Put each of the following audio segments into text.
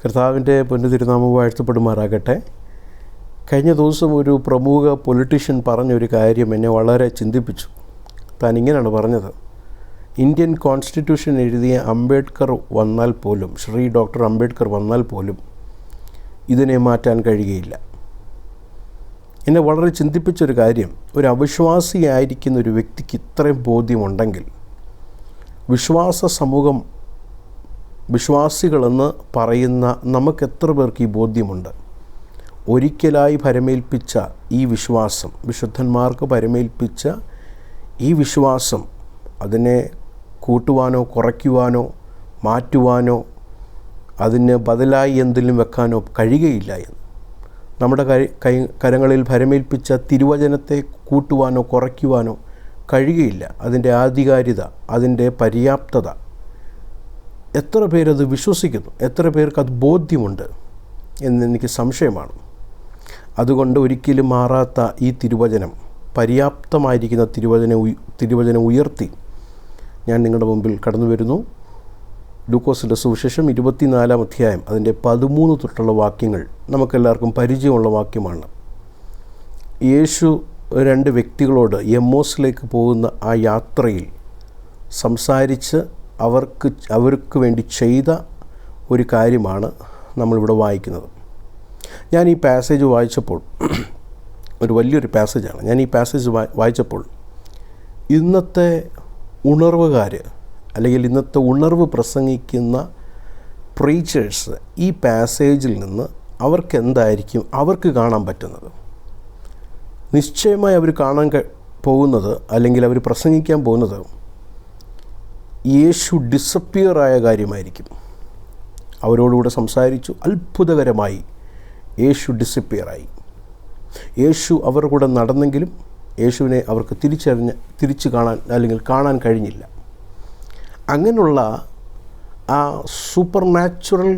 കർത്താവിൻ്റെ പൊന്നു തിരുനാമം വാഴ്ത്തപ്പെടുമാറാകട്ടെ. കഴിഞ്ഞ ദിവസം ഒരു പ്രമുഖ പൊളിറ്റീഷ്യൻ പറഞ്ഞൊരു കാര്യം എന്നെ വളരെ ചിന്തിപ്പിച്ചു. താൻ ഇങ്ങനെയാണ് പറഞ്ഞത്: ഇന്ത്യൻ കോൺസ്റ്റിറ്റ്യൂഷൻ എഴുതിയ അംബേദ്കർ വന്നാൽ പോലും, ശ്രീ ഡോക്ടർ അംബേദ്കർ വന്നാൽ പോലും ഇതിനെ മാറ്റാൻ കഴിയുകയില്ല. എന്നെ വളരെ ചിന്തിപ്പിച്ചൊരു കാര്യം, ഒരു അവിശ്വാസിയായിരിക്കുന്ന ഒരു വ്യക്തിക്ക് ഇത്രയും ബോധ്യമുണ്ടെങ്കിൽ, വിശ്വാസ സമൂഹം, വിശ്വാസികളെന്ന് പറയുന്ന നമുക്കെത്ര പേർക്ക് ഈ ബോധ്യമുണ്ട്? ഒരിക്കലായി ഭരമേൽപ്പിച്ച ഈ വിശ്വാസം, വിശുദ്ധന്മാർക്ക് ഭരമേൽപ്പിച്ച ഈ വിശ്വാസം, അതിനെ കൂട്ടുവാനോ കുറയ്ക്കുവാനോ മാറ്റുവാനോ അതിന് ബദലായി എന്തെങ്കിലും വെക്കാനോ കഴിയുകയില്ല എന്ന്. നമ്മുടെ കരങ്ങളിൽ ഭരമേൽപ്പിച്ച തിരുവചനത്തെ കൂട്ടുവാനോ കുറയ്ക്കുവാനോ കഴിയുകയില്ല. അതിൻ്റെ ആധികാരികത, അതിൻ്റെ പര്യാപ്തത, എത്ര പേരത് വിശ്വസിക്കുന്നു, എത്ര പേർക്ക് അത് ബോധ്യമുണ്ട് എന്നെനിക്ക് സംശയമാണ്. അതുകൊണ്ട് ഒരിക്കലും മാറാത്ത ഈ തിരുവചനം, പര്യാപ്തമായിരിക്കുന്ന തിരുവചനം ഉയർത്തി ഞാൻ നിങ്ങളുടെ മുമ്പിൽ കടന്നു വരുന്നു. ലൂക്കോസിൻ്റെ സുവിശേഷം 24-ാം അധ്യായം അതിൻ്റെ 13 തൊട്ടുള്ള വാക്യങ്ങൾ നമുക്കെല്ലാവർക്കും പരിചയമുള്ള വാക്യമാണ്. യേശു 2 വ്യക്തികളോട് എമ്മോസിലേക്ക് പോകുന്ന ആ യാത്രയിൽ സംസാരിച്ച് അവർക്ക് വേണ്ടി ചെയ്ത ഒരു കാര്യമാണ് നമ്മളിവിടെ വായിക്കുന്നത്. ഞാൻ ഈ പാസേജ് വായിച്ചപ്പോൾ, ഒരു വലിയൊരു പാസേജാണ്, ഞാൻ ഈ പാസേജ് വായിച്ചപ്പോൾ ഇന്നത്തെ ഉണർവുകാർ, അല്ലെങ്കിൽ ഇന്നത്തെ ഉണർവ് പ്രസംഗിക്കുന്ന പ്രീച്ചേഴ്സ് ഈ പാസേജിൽ നിന്ന് അവർക്കെന്തായിരിക്കും അവർക്ക് കാണാൻ പറ്റുന്നത്? നിശ്ചയമായി അവർ കാണാൻ പോകുന്നത്, അല്ലെങ്കിൽ അവർ പ്രസംഗിക്കാൻ പോകുന്നത്, യേശു ഡിസപ്പിയറായ കാര്യമായിരിക്കും. അവരോടുകൂടെ സംസാരിച്ചു, അത്ഭുതകരമായി യേശു ഡിസപ്പിയറായി. യേശു അവരുടെ കൂടെ നടന്നെങ്കിലും യേശുവിനെ അവർക്ക് തിരിച്ച് കാണാൻ, അല്ലെങ്കിൽ കാണാൻ കഴിഞ്ഞില്ല. അങ്ങനെയുള്ള ആ സൂപ്പർ നാച്ചുറൽ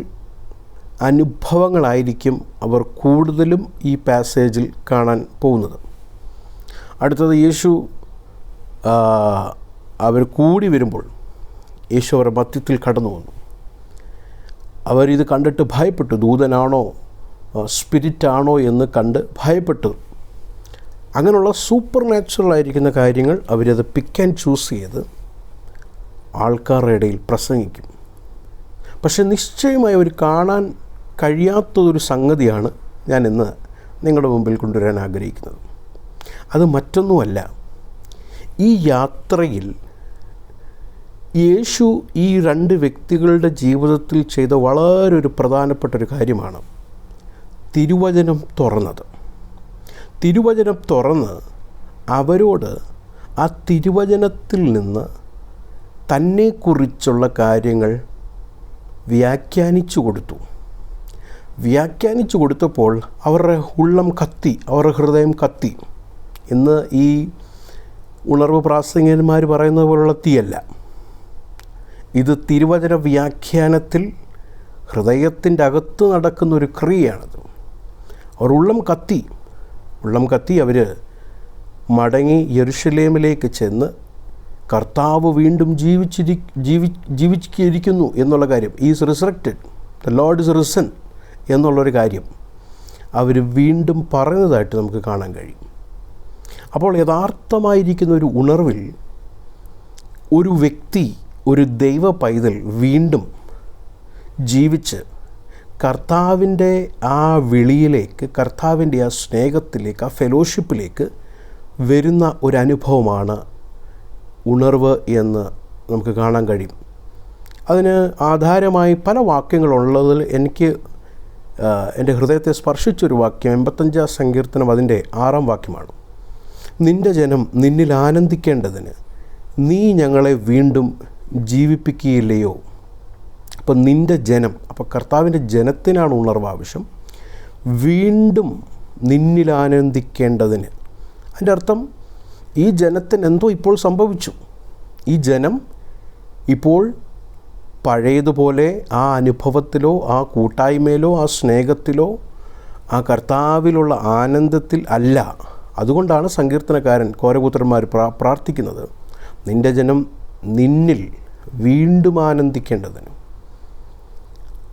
അനുഭവങ്ങളായിരിക്കും അവർ കൂടുതലും ഈ പാസേജിൽ കാണാൻ പോകുന്നത്. അടുത്തത്, യേശു അവർ കൂടി വരുമ്പോൾ യേശു അവരുടെ മധ്യത്തിൽ കടന്നു വന്നു. അവരിത് കണ്ടിട്ട് ഭയപ്പെട്ടു. ദൂതനാണോ സ്പിരിറ്റാണോ എന്ന് കണ്ട് ഭയപ്പെട്ടു. അങ്ങനെയുള്ള സൂപ്പർ നാച്ചുറൽ ആയിരിക്കുന്ന കാര്യങ്ങൾ അവരത് പിക്ക് ആൻഡ് ചൂസ് ചെയ്ത് ആൾക്കാരുടെ ഇടയിൽ പ്രസംഗിക്കും. പക്ഷെ നിശ്ചയമായി അവർ കാണാൻ കഴിയാത്തതൊരു സംഗതിയാണ് ഞാൻ ഇന്ന് നിങ്ങളുടെ മുമ്പിൽ കൊണ്ടുവരാൻ ആഗ്രഹിക്കുന്നത്. അത് മറ്റൊന്നുമല്ല, ഈ യാത്രയിൽ യേശു ഈ 2 വ്യക്തികളുടെ ജീവിതത്തിൽ ചെയ്ത വളരെ ഒരു പ്രധാനപ്പെട്ടൊരു കാര്യമാണ് തിരുവചനം തുറന്നത്. തിരുവചനം തുറന്ന് അവരോട് ആ തിരുവചനത്തിൽ നിന്ന് തന്നെക്കുറിച്ചുള്ള കാര്യങ്ങൾ വ്യാഖ്യാനിച്ചു കൊടുത്തു. വ്യാഖ്യാനിച്ചു കൊടുത്തപ്പോൾ അവരുടെ ഉള്ളം കത്തി, അവരുടെ ഹൃദയം കത്തി. ഇന്ന് ഈ ഉണർവ് പ്രാസംഗികന്മാർ പറയുന്നത് പോലുള്ള തീയല്ല. ഇത് തിരുവചന വ്യാഖ്യാനത്തിൽ ഹൃദയത്തിൻ്റെ അകത്ത് നടക്കുന്നൊരു ക്രിയയാണത്. അവർ ഉള്ളം കത്തി അവർ മടങ്ങി യെരുശലേമിലേക്ക് ചെന്ന് കർത്താവ് വീണ്ടും ജീവിച്ചിരിക്കുന്നു എന്നുള്ള കാര്യം, is resurrected, the Lord is risen എന്നുള്ളൊരു കാര്യം അവർ വീണ്ടും പറയുന്നതായിട്ട് നമുക്ക് കാണാൻ കഴിയും. അപ്പോൾ യഥാർത്ഥമായിരിക്കുന്ന ഒരു ഉണർവിൽ ഒരു വ്യക്തി, ഒരു ദൈവ പൈതൽ വീണ്ടും ജീവിച്ച് കർത്താവിൻ്റെ ആ വിളിയിലേക്ക്, കർത്താവിൻ്റെ ആ സ്നേഹത്തിലേക്ക്, ആ ഫെലോഷിപ്പിലേക്ക് വരുന്ന ഒരനുഭവമാണ് ഉണർവ് എന്ന് നമുക്ക് കാണാൻ കഴിയും. അതിന് ആധാരമായി പല വാക്യങ്ങളുള്ളതിൽ എനിക്ക് എൻ്റെ ഹൃദയത്തെ സ്പർശിച്ചൊരു വാക്യം 85-ാം സങ്കീർത്തനം അതിൻ്റെ 6-ാം വാക്യമാണ്. നിൻ്റെ ജനം നിന്നിൽ ആനന്ദിക്കേണ്ടതിന് നീ ഞങ്ങളെ വീണ്ടും ജീവിപ്പിക്കുകയില്ലയോ? അപ്പം നിൻ്റെ ജനം, അപ്പോൾ കർത്താവിൻ്റെ ജനത്തിനാണ് ഉണർവ് ആവശ്യം. വീണ്ടും നിന്നിൽ ആനന്ദിക്കേണ്ടതിന്, അതിൻ്റെ അർത്ഥം ഈ ജനത്തിന് എന്തോ ഇപ്പോൾ സംഭവിച്ചു. ഈ ജനം ഇപ്പോൾ പഴയതുപോലെ ആ അനുഭവത്തിലോ ആ കൂട്ടായ്മയിലോ ആ സ്നേഹത്തിലോ ആ കർത്താവിലുള്ള ആനന്ദത്തിൽ അല്ല. അതുകൊണ്ടാണ് സങ്കീർത്തനക്കാരൻ, കോരപുത്രന്മാർ പ്രാർത്ഥിക്കുന്നത്, നിൻ്റെ ജനം നിന്നിൽ വീണ്ടും ആനന്ദിക്കേണ്ടതിന്.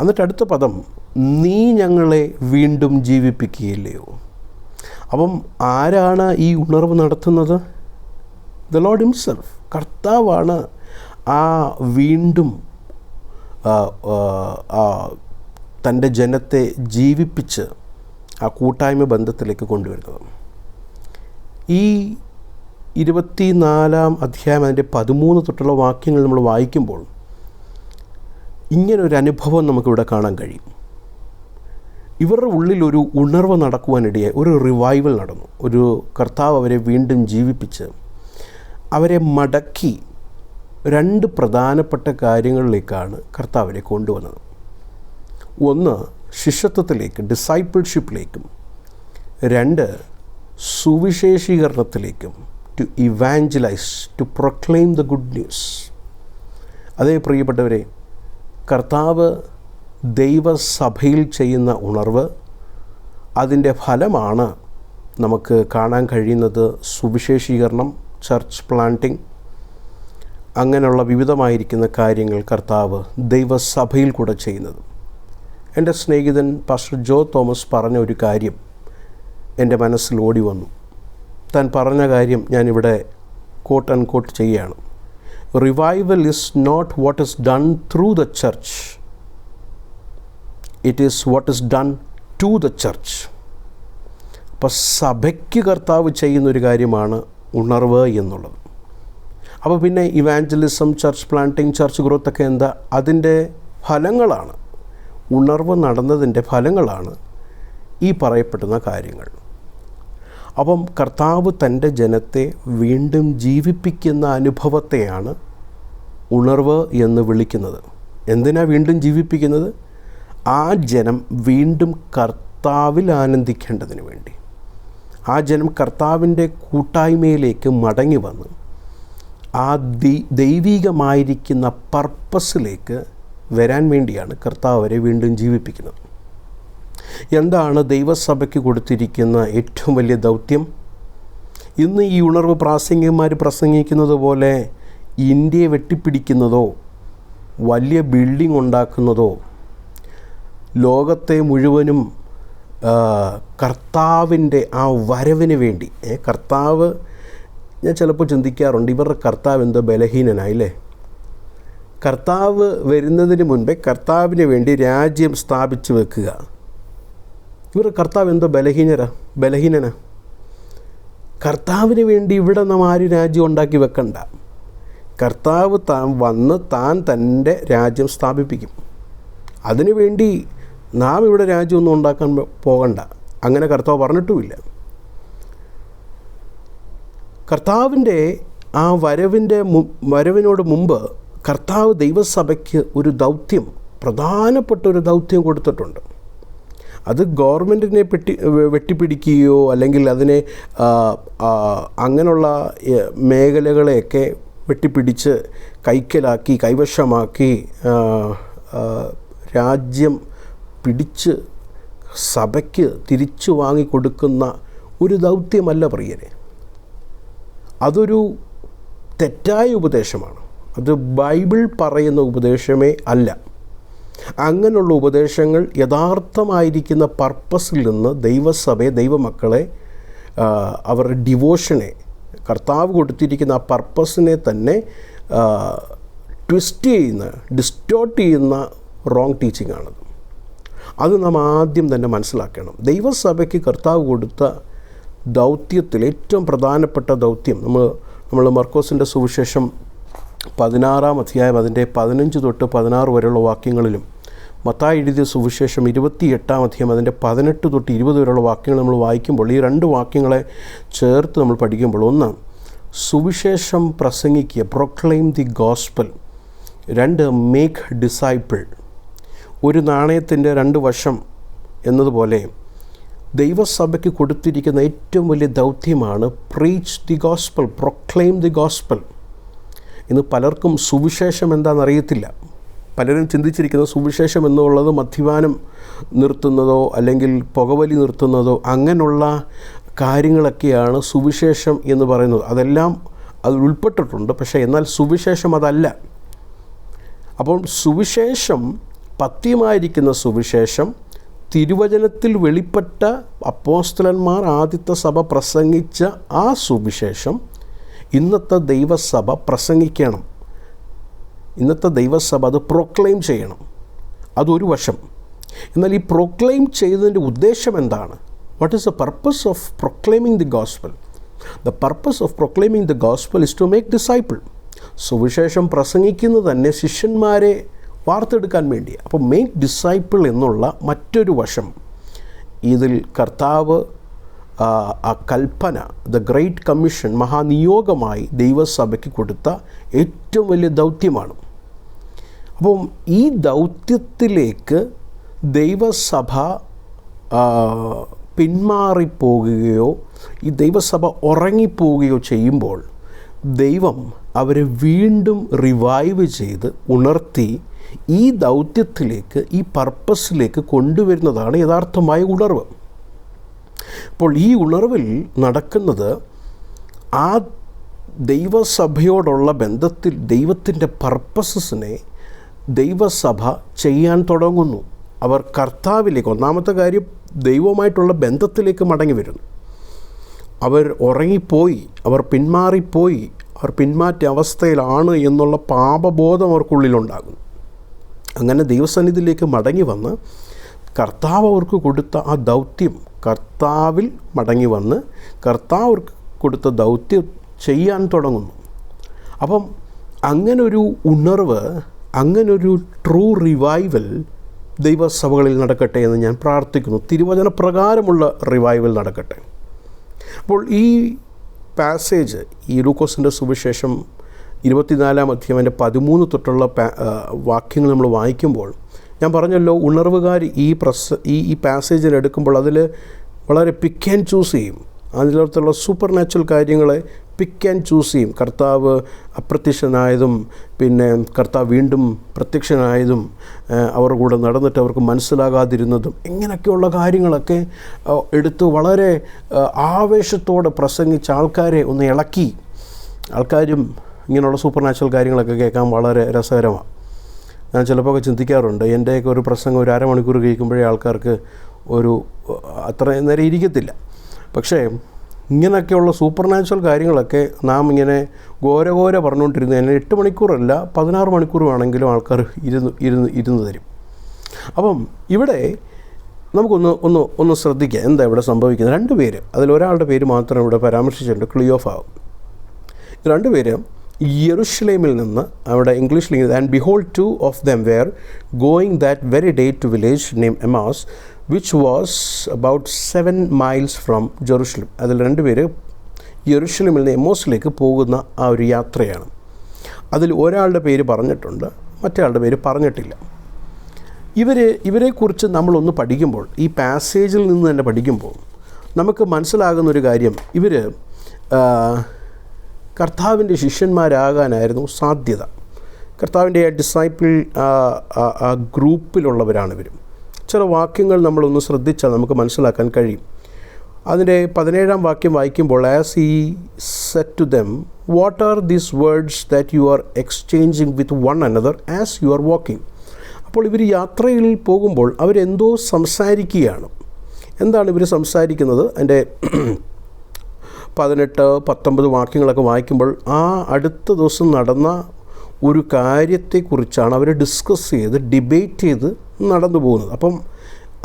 എന്നിട്ട് അടുത്ത പദം നീ ഞങ്ങളെ വീണ്ടും ജീവിപ്പിക്കുകയില്ലയോ. അപ്പം ആരാണ് ഈ ഉണർവ് നടത്തുന്നത്? The Lord himself. കർത്താവാണ് ആ വീണ്ടും തൻ്റെ ജനത്തെ ജീവിപ്പിച്ച് ആ കൂട്ടായ്മ ബന്ധത്തിലേക്ക് കൊണ്ടുവരുന്നത്. ഈ 24-ാം അധ്യായം അതിൻ്റെ 13 തൊട്ടുള്ള വാക്യങ്ങൾ നമ്മൾ വായിക്കുമ്പോൾ ഇങ്ങനൊരു അനുഭവം നമുക്കിവിടെ കാണാൻ കഴിയും. ഇവരുടെ ഉള്ളിലൊരു ഉണർവ് നടക്കുവാനിടയായി ഒരു റിവൈവൽ നടന്നു. ഒരു കർത്താവ് അവരെ വീണ്ടും ജീവിപ്പിച്ച് അവരെ മടക്കി 2 പ്രധാനപ്പെട്ട കാര്യങ്ങളിലേക്കാണ് കർത്താവ് അവരെ കൊണ്ടുവന്നത്. ഒന്ന്, ശിഷ്യത്വത്തിലേക്ക്, ഡിസൈപ്പിൾഷിപ്പിലേക്കും. 2, സുവിശേഷീകരണത്തിലേക്കും, to evangelize, to proclaim the good news. അതേ പ്രിയപ്പെട്ടവരെ, കർത്താവ് ദൈവസഭയിൽ ചെയ്യുന്ന ഉണർവ്, അതിൻ്റെ ഫലമാണ് നമുക്ക് കാണാൻ കഴിയുന്നത് സുവിശേഷീകരണം, ചർച്ച് പ്ലാന്റിംഗ്, അങ്ങനെയുള്ള വിവിധമായിരിക്കുന്ന കാര്യങ്ങൾ കർത്താവ് ദൈവസഭയിൽ കൂടെ ചെയ്യുന്നത്. എൻ്റെ സ്നേഹിതൻ പാസ്റ്റർ ജോ തോമസ് പറഞ്ഞ ഒരു കാര്യം എൻ്റെ മനസ്സിൽ ഓടി വന്നു. താൻ പറഞ്ഞ കാര്യം ഞാനിവിടെ കോട്ട് ആൻഡ് കോട്ട് ചെയ്യുകയാണ്. Revival is not what is done through the church, it is what is done to the church. അപ്പോൾ സഭയ്ക്ക് കർത്താവ് ചെയ്യുന്നൊരു കാര്യമാണ് ഉണർവ് എന്നുള്ളത്. അപ്പോൾ പിന്നെ evangelism, church planting, church growth ഒക്കെ എന്താ? അതിൻ്റെ ഫലങ്ങളാണ്. ഉണർവ് നടന്നതിൻ്റെ ഫലങ്ങളാണ് ഈ പറയപ്പെടുന്ന കാര്യങ്ങൾ. അപ്പം കർത്താവ് തൻ്റെ ജനത്തെ വീണ്ടും ജീവിപ്പിക്കുന്ന അനുഭവത്തെയാണ് ഉണർവ് എന്ന് വിളിക്കുന്നത്. എന്തിനാണ് വീണ്ടും ജീവിപ്പിക്കുന്നത്? ആ ജനം വീണ്ടും കർത്താവിൽ ആനന്ദിക്കേണ്ടതിന് വേണ്ടി, ആ ജനം കർത്താവിൻ്റെ കൂട്ടായ്മയിലേക്ക് മടങ്ങി വന്ന് ആ ദൈവികമായിരിക്കുന്ന പർപ്പസിലേക്ക് വരാൻ വേണ്ടിയാണ് കർത്താവ് അവരെ വീണ്ടും ജീവിപ്പിക്കുന്നത്. എന്താണ് ദൈവസഭയ്ക്ക് കൊടുത്തിരിക്കുന്ന ഏറ്റവും വലിയ ദൗത്യം? ഇന്ന് ഈ ഉണർവ് പ്രാസംഗികന്മാർ പ്രസംഗിക്കുന്നത് പോലെ ഇന്ത്യയെ വെട്ടിപ്പിടിക്കുന്നതോ വലിയ ബിൽഡിംഗ് ഉണ്ടാക്കുന്നതോ ലോകത്തെ മുഴുവനും കർത്താവിൻ്റെ ആ വരവിന് വേണ്ടി, കർത്താവ്, ഞാൻ ചിലപ്പോൾ ചിന്തിക്കാറുണ്ട്, ഇവരുടെ കർത്താവ് എന്തോ ബലഹീനനായില്ലേ? കർത്താവ് വരുന്നതിന് മുൻപേ കർത്താവിന് വേണ്ടി രാജ്യം സ്ഥാപിച്ചു വെക്കുക. ഇവരുടെ കർത്താവ് എന്തോ ബലഹീനനാ. കർത്താവിന് വേണ്ടി ഇവിടെ നാം ആരും രാജ്യം ഉണ്ടാക്കി വെക്കണ്ട. കർത്താവ് താൻ തൻ്റെ രാജ്യം സ്ഥാപിപ്പിക്കും. അതിനുവേണ്ടി നാം ഇവിടെ രാജ്യമൊന്നും ഉണ്ടാക്കാൻ പോകണ്ട. അങ്ങനെ കർത്താവ് പറഞ്ഞിട്ടുമില്ല. കർത്താവിൻ്റെ ആ വരവിനോട് മുമ്പ് കർത്താവ് ദൈവസഭയ്ക്ക് ഒരു ദൗത്യം, പ്രധാനപ്പെട്ട ഒരു ദൗത്യം കൊടുത്തിട്ടുണ്ട്. അത് ഗവൺമെൻറ്റിനെ വെട്ടിപ്പിടിക്കുകയോ അല്ലെങ്കിൽ അതിനെ അങ്ങനെയുള്ള മേഖലകളെയൊക്കെ വെട്ടിപ്പിടിച്ച് കൈക്കലാക്കി കൈവശമാക്കി രാജ്യം പിടിച്ച് സഭയ്ക്ക് തിരിച്ചു വാങ്ങിക്കൊടുക്കുന്ന ഒരു ദൗത്യമല്ല പ്രിയരെ. അതൊരു തെറ്റായ ഉപദേശമാണ്. അത് ബൈബിൾ പറയുന്ന ഉപദേശമേ അല്ല. അങ്ങനെയുള്ള ഉപദേശങ്ങൾ യഥാർത്ഥമായിരിക്കുന്ന പർപ്പസിൽ നിന്ന് ദൈവസഭയെ, ദൈവമക്കളെ, അവരുടെ ഡിവോഷനെ, കർത്താവ് കൊടുത്തിരിക്കുന്ന ആ പർപ്പസിനെ തന്നെ ട്വിസ്റ്റ് ചെയ്യുന്ന, ഡിസ്റ്റോർട്ട് ചെയ്യുന്ന റോങ് ടീച്ചിങ് ആണത്. അത് നാം ആദ്യം തന്നെ മനസ്സിലാക്കണം. ദൈവസഭയ്ക്ക് കർത്താവ് കൊടുത്ത ദൗത്യത്തിൽ ഏറ്റവും പ്രധാനപ്പെട്ട ദൗത്യം, നമ്മൾ മർക്കോസിൻ്റെ സുവിശേഷം 16-ാം അധ്യായം അതിൻ്റെ 15 തൊട്ട് 16 വരെയുള്ള വാക്യങ്ങളിലും, മത്തായി എഴുതിയ സുവിശേഷം 28-ാം അധ്യായം അതിൻ്റെ 18 തൊട്ട് 20 വരെയുള്ള വാക്യങ്ങൾ നമ്മൾ വായിക്കുമ്പോൾ ഈ 2 വാക്യങ്ങളെ ചേർത്ത് നമ്മൾ പഠിക്കുമ്പോൾ, ഒന്ന്, സുവിശേഷം പ്രസംഗിക്കുക, proclaim the gospel. 2, make disciple. ഒരു നാണയത്തിൻ്റെ 2 വശം എന്നതുപോലെ ദൈവസഭയ്ക്ക് കൊടുത്തിരിക്കുന്ന ഏറ്റവും വലിയ ദൗത്യമാണ് preach the gospel, proclaim the gospel. ഇന്ന് പലർക്കും സുവിശേഷം എന്താണെന്നറിയത്തില്ല. പലരും ചിന്തിച്ചിരിക്കുന്നത് സുവിശേഷം എന്നുള്ളത് മദ്യപാനം നിർത്തുന്നതോ അല്ലെങ്കിൽ പുകവലി നിർത്തുന്നതോ അങ്ങനെയുള്ള കാര്യങ്ങളൊക്കെയാണ് സുവിശേഷം എന്ന് പറയുന്നത്. അതെല്ലാം അതിൽ ഉൾപ്പെട്ടിട്ടുണ്ട്. പക്ഷേ എന്നാൽ സുവിശേഷം അതല്ല. അപ്പോൾ സുവിശേഷം, പഥ്യമായിരിക്കുന്ന സുവിശേഷം തിരുവചനത്തിൽ വെളിപ്പെട്ട അപ്പോസ്തലന്മാർ ആദ്യത്തെ സഭ പ്രസംഗിച്ച ആ സുവിശേഷം ഇന്നത്തെ ദൈവസഭ പ്രസംഗിക്കണം. ഇന്നത്തെ ദൈവസഭ അത് പ്രൊക്ലെയിം ചെയ്യണം. അതൊരു വശം. എന്നാൽ ഈ പ്രൊക്ലെയിം ചെയ്തതിൻ്റെ ഉദ്ദേശം എന്താണ്? What is the purpose of proclaiming the gospel? The purpose of proclaiming the gospel is to make disciple. സുവിശേഷം പ്രസംഗിക്കുന്നത് തന്നെ ശിഷ്യന്മാരെ വാർത്തെടുക്കാൻ വേണ്ടിയാണ്. അപ്പോൾ മേക്ക് ഡിസൈപ്പിൾ എന്നുള്ള മറ്റൊരു വശം ഇതിൽ കർത്താവ് ആ കൽപ്പന, ദ ഗ്രേറ്റ് കമ്മീഷൻ, മഹാനിയോഗമായി ദൈവസഭയ്ക്ക് കൊടുത്ത ഏറ്റവും വലിയ ദൗത്യമാണ്. അപ്പം ഈ ദൗത്യത്തിലേക്ക് ദൈവസഭ പിന്മാറിപ്പോകുകയോ ഈ ദൈവസഭ ഉറങ്ങിപ്പോവുകയോ ചെയ്യുമ്പോൾ ദൈവം അവരെ വീണ്ടും റിവൈവ് ചെയ്ത് ഉണർത്തി ഈ ദൗത്യത്തിലേക്ക്, ഈ പർപ്പസിലേക്ക് കൊണ്ടുവരുന്നതാണ് യഥാർത്ഥമായ ഉണർവ്. അപ്പോൾ ഈ ഉണർവിൽ നടക്കുന്നത് ആ ദൈവസഭയോടുള്ള ബന്ധത്തിൽ ദൈവത്തിൻ്റെ പർപ്പസസിനെ ദൈവസഭ ചെയ്യാൻ തുടങ്ങുന്നു. അവർ കർത്താവിലേക്ക്, ഒന്നാമത്തെ കാര്യം ദൈവവുമായിട്ടുള്ള ബന്ധത്തിലേക്ക് മടങ്ങി വരുന്നു. അവർ ഉറങ്ങിപ്പോയി, അവർ പിന്മാറിപ്പോയി, അവർ പിന്മാറ്റ അവസ്ഥയിലാണ് എന്നുള്ള പാപബോധം അവർക്കുള്ളിലുണ്ടാകുന്നു. അങ്ങനെ ദൈവസന്നിധിയിലേക്ക് മടങ്ങി വന്ന് കർത്താവ് അവർക്ക് കൊടുത്ത ആ ദൗത്യം, കർത്താവിൽ മടങ്ങി വന്ന് കർത്താവ് അവർക്ക് കൊടുത്ത ദൗത്യം ചെയ്യാൻ തുടങ്ങുന്നു. അപ്പം അങ്ങനൊരു ഉണർവ്, അങ്ങനൊരു ട്രൂ റിവൈവൽ ദൈവസഭകളിൽ നടക്കട്ടെ എന്ന് ഞാൻ പ്രാർത്ഥിക്കുന്നു. തിരുവചന പ്രകാരമുള്ള റിവൈവൽ നടക്കട്ടെ. അപ്പോൾ ഈ പാസേജ്, ഈ ലൂക്കോസിൻ്റെ സുവിശേഷം 24-ാം അധ്യായം 13 തൊട്ടുള്ള വാക്യങ്ങൾ നമ്മൾ വായിക്കുമ്പോൾ ഞാൻ പറഞ്ഞല്ലോ, ഉണർവുകാർ ഈ പാസേജിൽ എടുക്കുമ്പോൾ അതിൽ വളരെ പിക്ക് ആൻഡ് ചൂസ് ചെയ്യും. അതിനകത്തുള്ള സൂപ്പർ നാച്ചുറൽ കാര്യങ്ങളെ പിക്ക് ആൻഡ് ചൂസ് ചെയ്യും. കർത്താവ് അപ്രത്യക്ഷനായതും പിന്നെ കർത്താവ് വീണ്ടും പ്രത്യക്ഷനായതും അവരുടെ കൂടെ നടന്നിട്ട് അവർക്ക് മനസ്സിലാകാതിരുന്നതും ഇങ്ങനെയൊക്കെയുള്ള കാര്യങ്ങളൊക്കെ എടുത്ത് വളരെ ആവേശത്തോടെ പ്രസംഗിച്ച് ആൾക്കാരെ ഒന്ന് ഇളക്കി. ആൾക്കാരും ഇങ്ങനെയുള്ള സൂപ്പർ നാച്ചുറൽ കാര്യങ്ങളൊക്കെ കേൾക്കാൻ വളരെ രസകരമാണ്. ഞാൻ ചിലപ്പോൾ ചിന്തിക്കാറുണ്ട്, എൻ്റെയൊക്കെ ഒരു പ്രസംഗം ഒരു അരമണിക്കൂർ കേൾക്കുമ്പോഴേ ആൾക്കാർക്ക് അത്ര നേരം ഇരിക്കത്തില്ല. പക്ഷേ ഇങ്ങനെയൊക്കെയുള്ള സൂപ്പർ നാച്ചുറൽ കാര്യങ്ങളൊക്കെ നാം ഇങ്ങനെ ഘോര പറഞ്ഞുകൊണ്ടിരുന്നു. എന്നെ 8 മണിക്കൂറല്ല 16 മണിക്കൂർ വേണമെങ്കിലും ആൾക്കാർ ഇരുന്ന് തരും. അപ്പം ഇവിടെ നമുക്കൊന്ന് ശ്രദ്ധിക്കുക, എന്താ ഇവിടെ സംഭവിക്കുന്നത്. 2 പേര്, അതിലൊരാളുടെ പേര് മാത്രം ഇവിടെ പരാമർശിച്ചിട്ടുണ്ട്, ക്ലിയോഫാവും. 2 പേര് യെരുശലേമിൽ നിന്ന്, അവിടെ ഇംഗ്ലീഷിൽ and behold 2 of them were going that very day to village named Emmaus, which was about 7 miles from Jerusalem. അതിൽ 2 പേര് യെരുശലേമിൽ നിന്ന് എമ്മോസിലേക്ക് പോകുന്ന ആ ഒരു യാത്രയാണ്. അതിൽ ഒരാളുടെ പേര് പറഞ്ഞിട്ടുണ്ട്, മറ്റേ പേര് പറഞ്ഞിട്ടില്ല. ഇവരെക്കുറിച്ച് നമ്മളൊന്ന് പഠിക്കുമ്പോൾ, ഈ പാസേജിൽ നിന്ന് തന്നെ പഠിക്കുമ്പോൾ നമുക്ക് മനസ്സിലാകുന്നൊരു കാര്യം, ഇവർ കർത്താവിൻ്റെ ശിഷ്യന്മാരാകാനായിരുന്നു സാധ്യത. കർത്താവിൻ്റെ ഡിസൈപ്പിൾ ഗ്രൂപ്പിലുള്ളവരാണ് ഇവർ. ചില വാക്യങ്ങൾ നമ്മളൊന്ന് ശ്രദ്ധിച്ചാൽ നമുക്ക് മനസ്സിലാക്കാൻ കഴിയും. അതിൻ്റെ 17-ാം വാക്യം വായിക്കുമ്പോൾ, as he said to them what are these words that you are exchanging with one another as you are walking. അപ്പോൾ ഇവർ യാത്രയിൽ പോകുമ്പോൾ അവരെന്തോ സംസാരിക്കുകയാണ്. എന്താണ് ഇവർ സംസാരിക്കുന്നത്? അതിൻ്റെ 18-19 വാക്യങ്ങളൊക്കെ വായിക്കുമ്പോൾ ആ അടുത്ത ദിവസം നടന്ന ഒരു കാര്യത്തെക്കുറിച്ചാണ് അവർ ഡിസ്കസ് ചെയ്ത് ഡിബേറ്റ് ചെയ്ത് നടന്നു പോകുന്നത്. അപ്പം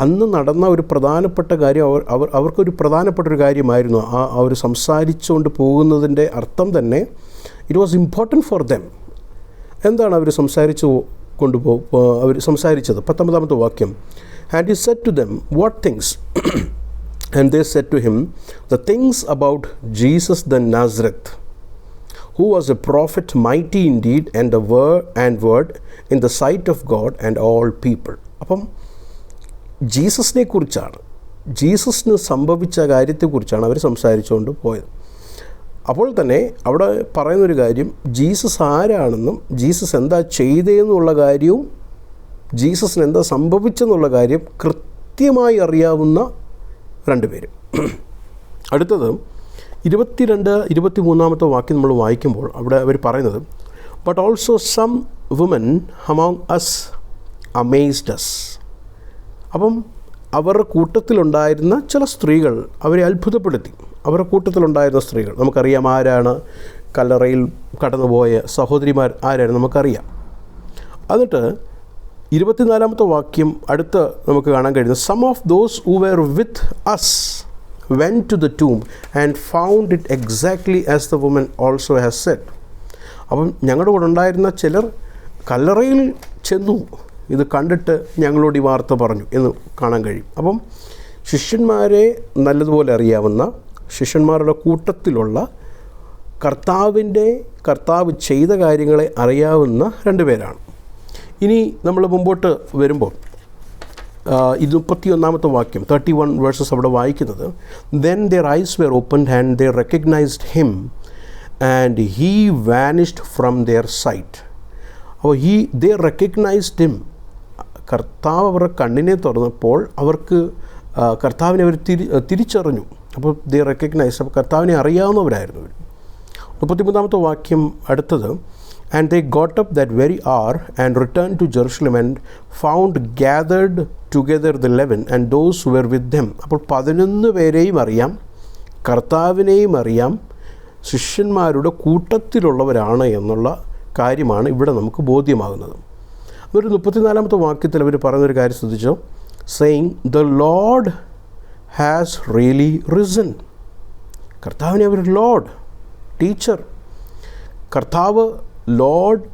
അന്ന് നടന്ന ഒരു പ്രധാനപ്പെട്ട കാര്യം അവർക്കൊരു പ്രധാനപ്പെട്ടൊരു കാര്യമായിരുന്നു. അവർ സംസാരിച്ചുകൊണ്ട് പോകുന്നതിൻ്റെ അർത്ഥം തന്നെ it was important for them. എന്താണ് അവർ അവർ സംസാരിച്ചത്? 19-ാമത്തെ വാക്യം, and he said to them what things and they said to him the things about Jesus the Nazareth, who was a prophet mighty indeed and word in the sight of God and all people. അപ്പം ജീസസിനെ കുറിച്ചാണ്, ജീസസിന് സംഭവിച്ച കാര്യത്തെക്കുറിച്ചാണ് അവർ സംസാരിച്ചുകൊണ്ട് പോയത്. അപ്പോൾ തന്നെ അവിടെ പറയുന്നൊരു കാര്യം, ജീസസ് ആരാണെന്നും ജീസസ് എന്താ ചെയ്തതെന്നുള്ള കാര്യവും ജീസസിന് എന്താ സംഭവിച്ചെന്നുള്ള കാര്യം കൃത്യമായി അറിയാവുന്ന 2 പേര്. അടുത്തത് 22-23 വാക്യം നമ്മൾ വായിക്കുമ്പോൾ അവിടെ അവർ പറയുന്നത്, but also some woman among us amazed us. അപ്പം അവരുടെ കൂട്ടത്തിലുണ്ടായിരുന്ന ചില സ്ത്രീകൾ അവരെ അത്ഭുതപ്പെടുത്തി. അവരുടെ കൂട്ടത്തിലുണ്ടായിരുന്ന സ്ത്രീകൾ നമുക്കറിയാം ആരാണ്. കല്ലറയിൽ കടന്നുപോയ സഹോദരിമാർ ആരായിരുന്നു നമുക്കറിയാം. എന്നിട്ട് 24-ാമത്തെ വാക്യം അടുത്ത് നമുക്ക് കാണാൻ കഴിയുന്നത്, some of those who were with us went to the tomb and found it exactly as the woman also has said. അപ്പം ഞങ്ങളുടെ കൂടെ ഉണ്ടായിരുന്ന ചിലർ കല്ലറയിൽ ചെന്നു, ഇത് കണ്ടിട്ട് ഞങ്ങളോട് ഈ വാർത്ത പറഞ്ഞു എന്ന് കാണാൻ കഴിയും. അപ്പം ശിഷ്യന്മാരെ നല്ലതുപോലെ അറിയാവുന്ന, ശിഷ്യന്മാരുടെ കൂട്ടത്തിലുള്ള, കർത്താവ് ചെയ്ത കാര്യങ്ങളെ അറിയാവുന്ന 2 പേരാണ്. ഇനി നമ്മൾ മുമ്പോട്ട് വരുമ്പോൾ 31-ാമത്തെ വാക്യം 31 വേഴ്സസ് അവിടെ വായിക്കുന്നത്, then their eyes were opened and they recognized him and he vanished from their sight. അപ്പോൾ they recognized him. കർത്താവ് അവരുടെ കണ്ണിനെ തുറന്നപ്പോൾ അവർക്ക് കർത്താവിനെ അവർ തിരിച്ചറിഞ്ഞു. അപ്പോൾ they recognized, അപ്പോൾ കർത്താവിനെ അറിയാവുന്നവരായിരുന്നു അവർ. 33-ാമത്തെ വാക്യം അടുത്തത്, and they got up that very hour and returned to Jerusalem and found gathered together the 11 and those who were with them. അപ്പോൾ 11 പേരെയും അറിയാം, കർത്താവിനെയും അറിയാം, ശിഷ്യന്മാരുടെ കൂട്ടത്തിലുള്ളവരാണ് എന്നുള്ള കാര്യമാണ് ഇവിടെ നമുക്ക് ബോധ്യമാകുന്നത്. ഒരു 34-ാമത്തെ വാക്യത്തിൽ അവർ പറയുന്നൊരു കാര്യം ശ്രദ്ധിച്ചോ, saying the Lord has really risen. കർത്താവിനെ അവർ ലോർഡ്, ടീച്ചർ, കർത്താവ്, ലോർഡ്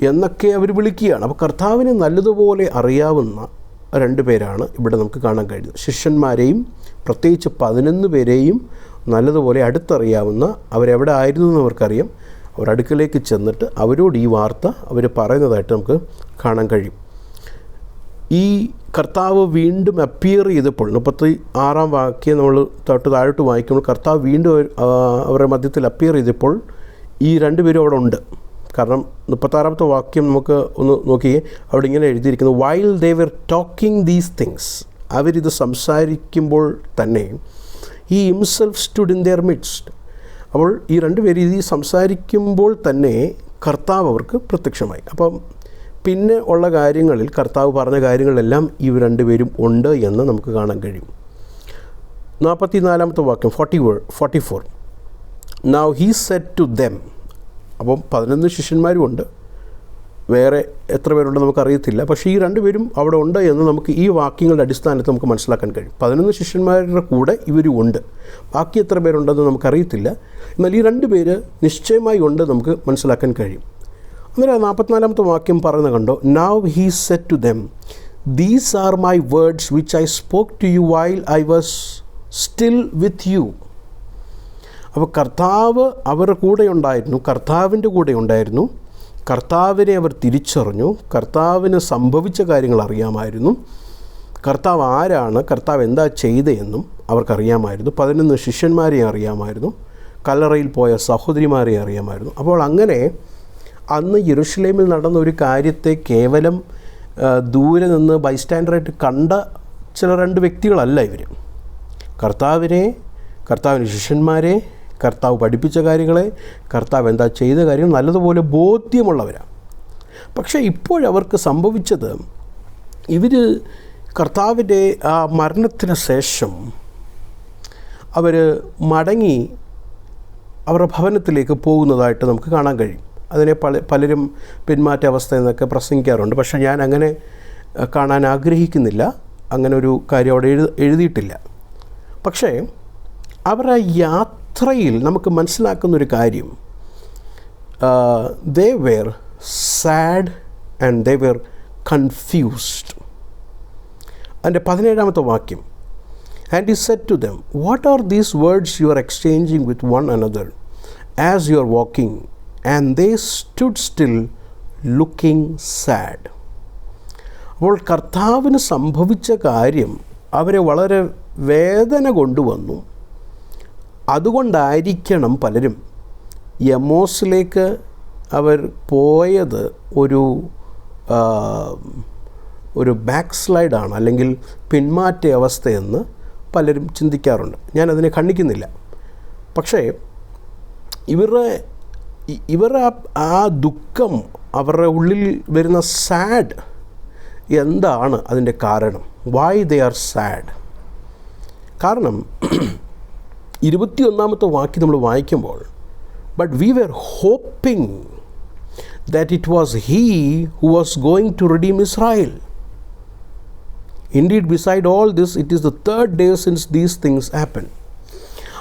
എന്നൊക്കെ അവർ വിളിക്കുകയാണ്. അപ്പോൾ കർത്താവിനെ നല്ലതുപോലെ അറിയാവുന്ന 2 പേരാണ് ഇവിടെ നമുക്ക് കാണാൻ കഴിയുന്നത്. ശിഷ്യന്മാരെയും പ്രത്യേകിച്ച് 11 പേരെയും നല്ലതുപോലെ അടുത്തറിയാവുന്ന, അവരെവിടെ ആയിരുന്നു എന്ന് അവർക്കറിയാം. അവർ അടുക്കലേക്ക് ചെന്നിട്ട് അവരോട് ഈ വാർത്ത അവർ പറയുന്നതായിട്ട് നമുക്ക് കാണാൻ കഴിയും. ഈ കർത്താവ് വീണ്ടും അപ്പിയർ ചെയ്തപ്പോൾ 36-ാം വാക്യം നമ്മൾ താഴോട്ട് വായിക്കുമ്പോൾ, കർത്താവ് വീണ്ടും അവരുടെ മധ്യത്തിൽ അപ്പിയർ ചെയ്തപ്പോൾ ഈ 2 പേരും അവിടെ ഉണ്ട്. കാരണം 36-ാമത്തെ വാക്യം നമുക്ക് ഒന്ന് നോക്കിയേ, അവിടെ ഇങ്ങനെ എഴുതിയിരിക്കുന്നു, while they were talking these things. അവരിത് സംസാരിക്കുമ്പോൾ തന്നെ he himself stood in their midst. അപ്പോൾ ഈ 2 പേര് ഇത് സംസാരിക്കുമ്പോൾ തന്നെ കർത്താവ് അവർക്ക് പ്രത്യക്ഷമായി. അപ്പം പിന്നെ ഉള്ള കാര്യങ്ങളിൽ കർത്താവ് പറഞ്ഞ കാര്യങ്ങളെല്ലാം ഈ 2 പേരും ഉണ്ട് എന്ന് നമുക്ക് കാണാൻ കഴിയും. 44-ാമത്തെ വാക്യം 44, now he said to them. അപ്പം 11 ശിഷ്യന്മാരും ഉണ്ട്, വേറെ എത്ര പേരുണ്ടെന്ന് നമുക്കറിയത്തില്ല. പക്ഷേ ഈ 2 പേരും അവിടെ ഉണ്ട് എന്ന് നമുക്ക് ഈ വാക്യങ്ങളുടെ അടിസ്ഥാനത്തിൽ നമുക്ക് മനസ്സിലാക്കാൻ കഴിയും. 11 ശിഷ്യന്മാരുടെ കൂടെ ഇവരും ഉണ്ട്. ബാക്കി എത്ര പേരുണ്ടെന്ന് നമുക്കറിയത്തില്ല. എന്നാൽ ഈ 2 പേര് നിശ്ചയമായി ഉണ്ട് നമുക്ക് മനസ്സിലാക്കാൻ കഴിയും. അന്നേരം 44-ാമത്തെ വാക്യം പറയുന്ന കണ്ടോ, now he said to them, these are my words which I spoke to you while I was still with you. അപ്പോൾ കർത്താവ് അവരുടെ കൂടെ ഉണ്ടായിരുന്നു, കർത്താവിൻ്റെ കൂടെ ഉണ്ടായിരുന്നു, കർത്താവിനെ അവർ തിരിച്ചറിഞ്ഞു, കർത്താവിന് സംഭവിച്ച കാര്യങ്ങൾ അറിയാമായിരുന്നു, കർത്താവ് ആരാണ്, കർത്താവ് എന്താ ചെയ്തതെന്നും അവർക്കറിയാമായിരുന്നു. 11 ശിഷ്യന്മാരെ അറിയാമായിരുന്നു, കല്ലറയിൽ പോയ സഹോദരിമാരെ അറിയാമായിരുന്നു. അപ്പോൾ അങ്ങനെ അന്ന് യെരുശലേമിൽ നടന്ന ഒരു കാര്യത്തെ കേവലം ദൂരെ നിന്ന് ബൈസ്റ്റാൻഡറായിട്ട് കണ്ട ചില 2 വ്യക്തികളല്ല ഇവർ. കർത്താവിൻ്റെ ശിഷ്യന്മാരെ, കർത്താവ് പഠിപ്പിച്ച കാര്യങ്ങളെ, കർത്താവ് എന്താ ചെയ്ത കാര്യങ്ങൾ നല്ലതുപോലെ ബോധ്യമുള്ളവരാണ്. പക്ഷേ ഇപ്പോഴവർക്ക് സംഭവിച്ചത്, ഇവർ കർത്താവിൻ്റെ ആ മരണത്തിന് ശേഷം അവർ മടങ്ങി അവരുടെ ഭവനത്തിലേക്ക് പോകുന്നതായിട്ട് നമുക്ക് കാണാൻ കഴിയും. അതിനെ പലരും പിന്മാറ്റ അവസ്ഥ എന്നൊക്കെ പ്രസംഗിക്കാറുണ്ട്. പക്ഷേ ഞാൻ അങ്ങനെ കാണാൻ ആഗ്രഹിക്കുന്നില്ല, അങ്ങനെ ഒരു കാര്യം അവിടെ എഴുതിയിട്ടില്ല. പക്ഷേ അവരുടെ യാത്രയിൽ നമുക്ക് മനസ്സിലാക്കുന്നൊരു കാര്യം, they were sad and they were confused. അതിൻ്റെ 17-ാമത്തെ വാക്യം, and he said to them, what are these words you are exchanging with one another as you are walking? And they stood still looking sad. അപ്പോൾ കർത്താവിന് സംഭവിച്ച കാര്യം അവരെ വളരെ വേദന കൊണ്ടുവന്നു. അതുകൊണ്ടായിരിക്കണം പലരും എമ്മോസിലേക്ക് അവർ പോയത് ഒരു ബാക്ക് സ്ലൈഡാണ്, അല്ലെങ്കിൽ പിന്മാറ്റ അവസ്ഥയെന്ന് പലരും ചിന്തിക്കാറുണ്ട്. ഞാനതിനെ ഖണ്ഡിക്കുന്നില്ല. പക്ഷേ ഇവരുടെ ആ ദുഃഖം, അവരുടെ ഉള്ളിൽ വരുന്ന സാഡ് എന്താണ് അതിൻ്റെ കാരണം? Why they are sad. കാരണം 21 വാക്യം നമ്മൾ വായിക്കുമ്പോൾ, but we were hoping that it was he who was going to redeem Israel. Indeed, beside all this, it is the third day since these things happened.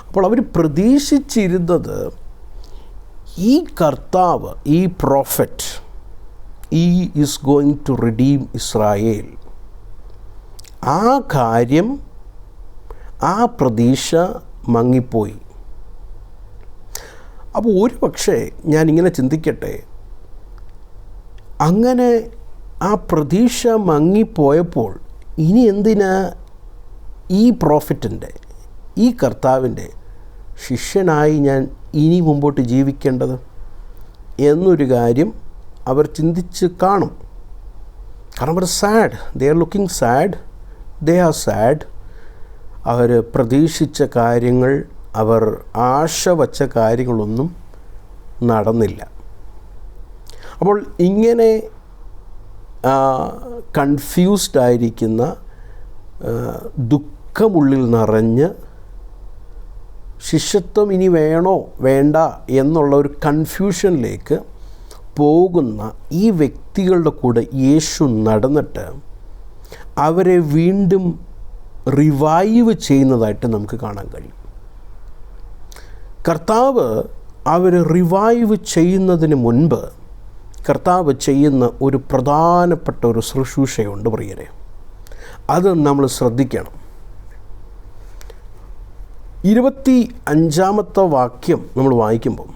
അപ്പോൾ അവർ പ്രതീക്ഷിച്ചിരുന്നത് ഈ കർത്താവ്, ഈ prophet, ഈ is going to redeem Israel. ആ കാര്യം, ആ പ്രതീക്ഷ മങ്ങിപ്പോയി. അപ്പോൾ ഒരു പക്ഷേ ഞാനിങ്ങനെ ചിന്തിക്കട്ടെ, അങ്ങനെ ആ പ്രതീക്ഷ മങ്ങിപ്പോയപ്പോൾ ഇനി എന്തിനാ ഈ പ്രോഫിറ്റിൻ്റെ, ഈ കർത്താവിൻ്റെ ശിഷ്യനായി ഞാൻ ഇനി മുമ്പോട്ട് ജീവിക്കേണ്ടത് എന്നൊരു കാര്യം അവർ ചിന്തിച്ച് കാണും. കാരണം അവർ sad, they are looking sad, they are sad. അവർ പ്രതീക്ഷിച്ച കാര്യങ്ങൾ, അവർ ആശ വച്ച കാര്യങ്ങളൊന്നും നടന്നില്ല. അപ്പോൾ ഇങ്ങനെ കൺഫ്യൂസ്ഡ് ആയിരിക്കുന്ന, ദുഃഖമുള്ളിൽ നിറഞ്ഞ് ശിഷ്യത്വം ഇനി വേണോ വേണ്ട എന്നുള്ള ഒരു കൺഫ്യൂഷനിലേക്ക് പോകുന്ന ഈ വ്യക്തികളുടെ കൂടെ യേശു നടന്നിട്ട് അവരെ വീണ്ടും റിവൈവ് ചെയ്യുന്നതായിട്ട് നമുക്ക് കാണാൻ കഴിയും. കർത്താവ് അവരെ റിവൈവ് ചെയ്യുന്നതിന് മുൻപ് കർത്താവ് ചെയ്യുന്ന ഒരു പ്രധാനപ്പെട്ട ഒരു ശുശ്രൂഷയുണ്ട് പ്രിയരെ. അത് നമ്മൾ ശ്രദ്ധിക്കണം. 25 വാക്യം നമ്മൾ വായിക്കുമ്പം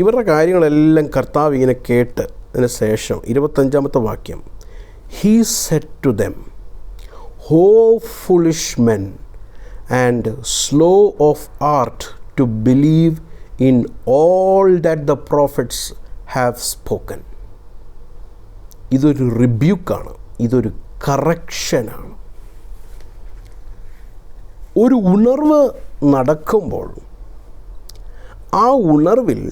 ഇവരുടെ കാര്യങ്ങളെല്ലാം കർത്താവ് ഇങ്ങനെ കേട്ട് അതിന് ശേഷം 25 വാക്യം, he said to them, o foolish men and slow of heart to believe in all that the prophets have spoken. ഇതൊരു റിബ്യൂക്കാണ്, ഇതൊരു കറക്ഷനാണ്. ഒരു ഉണർവ് നടക്കുമ്പോൾ ആ ഉണർവിൽ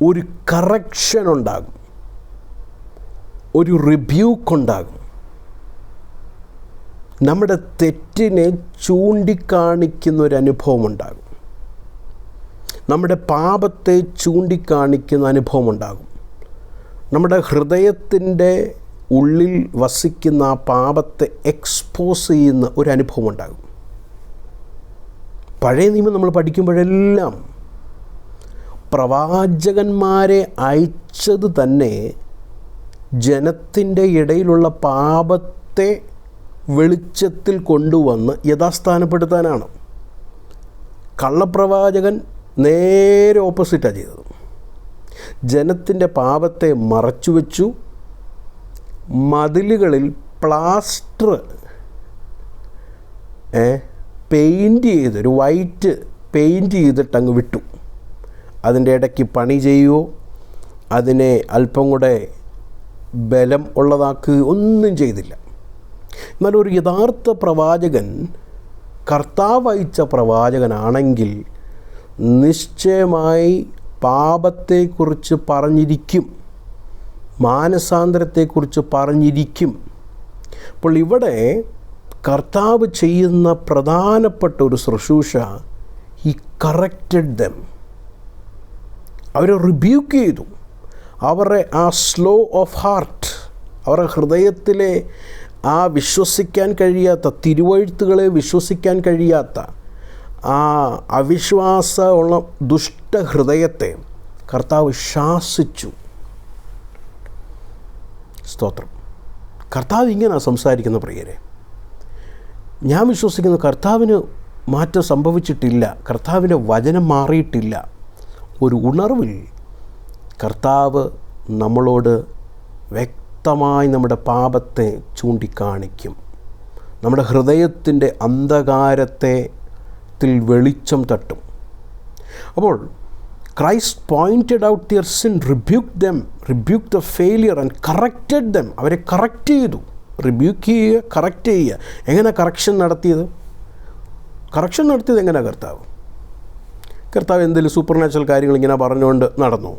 ഒരു കറക്ഷൻ ഉണ്ടാകും, ഒരു റിബ്യൂക്ക് ഉണ്ടാകും. നമ്മുടെ തെറ്റിനെ ചൂണ്ടിക്കാണിക്കുന്നൊരനുഭവം ഉണ്ടാകും, നമ്മുടെ പാപത്തെ ചൂണ്ടിക്കാണിക്കുന്ന അനുഭവം ഉണ്ടാകും. നമ്മുടെ ഹൃദയത്തിൻ്റെ ഉള്ളിൽ വസിക്കുന്ന ആ പാപത്തെ എക്സ്പോസ് ചെയ്യുന്ന ഒരു അനുഭവം ഉണ്ടാകും. പഴയ നിയമം നമ്മൾ പഠിക്കുമ്പോഴെല്ലാം പ്രവാചകന്മാരെ അയച്ചത് തന്നെ ജനത്തിൻ്റെ ഇടയിലുള്ള പാപത്തെ വെളിച്ചത്തിൽ കൊണ്ടുവന്ന് യഥാസ്ഥാനപ്പെടുത്താനാണ്. കള്ളപ്രവാചകൻ നേരെ ഓപ്പോസിറ്റാണ് ചെയ്തത്. ജനത്തിൻ്റെ പാപത്തെ മറച്ചു വെച്ചു, മതിലുകളിൽ പ്ലാസ്റ്റർ പെയിൻറ്റ് ചെയ്ത്, ഒരു വൈറ്റ് പെയിൻറ്റ് ചെയ്തിട്ട് അങ്ങ് വിട്ടു. അതിൻ്റെ ഇടയ്ക്ക് പണി ചെയ്യുകയോ അതിനെ അല്പം കൂടെ ബലം ഉള്ളതാക്കുക ഒന്നും ചെയ്തില്ല. എന്നാൽ ഒരു യഥാർത്ഥ പ്രവാചകൻ, കർത്താവ് അയച്ച പ്രവാചകനാണെങ്കിൽ നിശ്ചയമായി പാപത്തെക്കുറിച്ച് പറഞ്ഞിരിക്കും, മാനസാന്തരത്തെക്കുറിച്ച് പറഞ്ഞിരിക്കും. അപ്പോൾ ഇവിടെ കർത്താവ് ചെയ്യുന്ന പ്രധാനപ്പെട്ട ഒരു ശുശ്രൂഷ, ഹി കറക്റ്റഡ് ദം. അവരെ റിബ്യൂക്ക് ചെയ്തു. അവരെ ആ സ്ലോ ഓഫ് ഹാർട്ട്, അവരുടെ ഹൃദയത്തിലെ ആ വിശ്വസിക്കാൻ കഴിയാത്ത, തിരുവെഴുത്തുകളെ വിശ്വസിക്കാൻ കഴിയാത്ത ആ അവിശ്വാസമുള്ള ദുഷ്ടഹൃദയത്തെ കർത്താവ് ശാസിച്ചു. സ്തോത്രം. കർത്താവ് ഇങ്ങനെ സംസാരിക്കുന്ന പ്രിയരെ. ഞാൻ വിശ്വസിക്കുന്നു കർത്താവിന് മാറ്റം സംഭവിച്ചിട്ടില്ല, കർത്താവിൻ്റെ വചനം മാറിയിട്ടില്ല. ഒരു ഉണർവിൽ കർത്താവ് നമ്മളോട് വ്യക്തമായി നമ്മുടെ പാപത്തെ ചൂണ്ടിക്കാണിക്കും. നമ്മുടെ ഹൃദയത്തിൻ്റെ അന്ധകാരത്തിൽ വെളിച്ചം തട്ടും. അപ്പോൾ Christ pointed out their sin, rebuked them, rebuked the failure and corrected them. അവരെ കറക്റ്റ് ചെയ്തു. റിബ്യൂക്ക് ചെയ്യുക, കറക്റ്റ് ചെയ്യുക. എങ്ങനെ കറക്ഷൻ നടത്തിയത്? കറക്ഷൻ നടത്തിയത് എങ്ങനെയാണ് കർത്താവ് എന്തെങ്കിലും സൂപ്പർ നാച്ചുറൽ കാര്യങ്ങൾ ഇങ്ങനെ പറഞ്ഞുകൊണ്ട് നടന്നു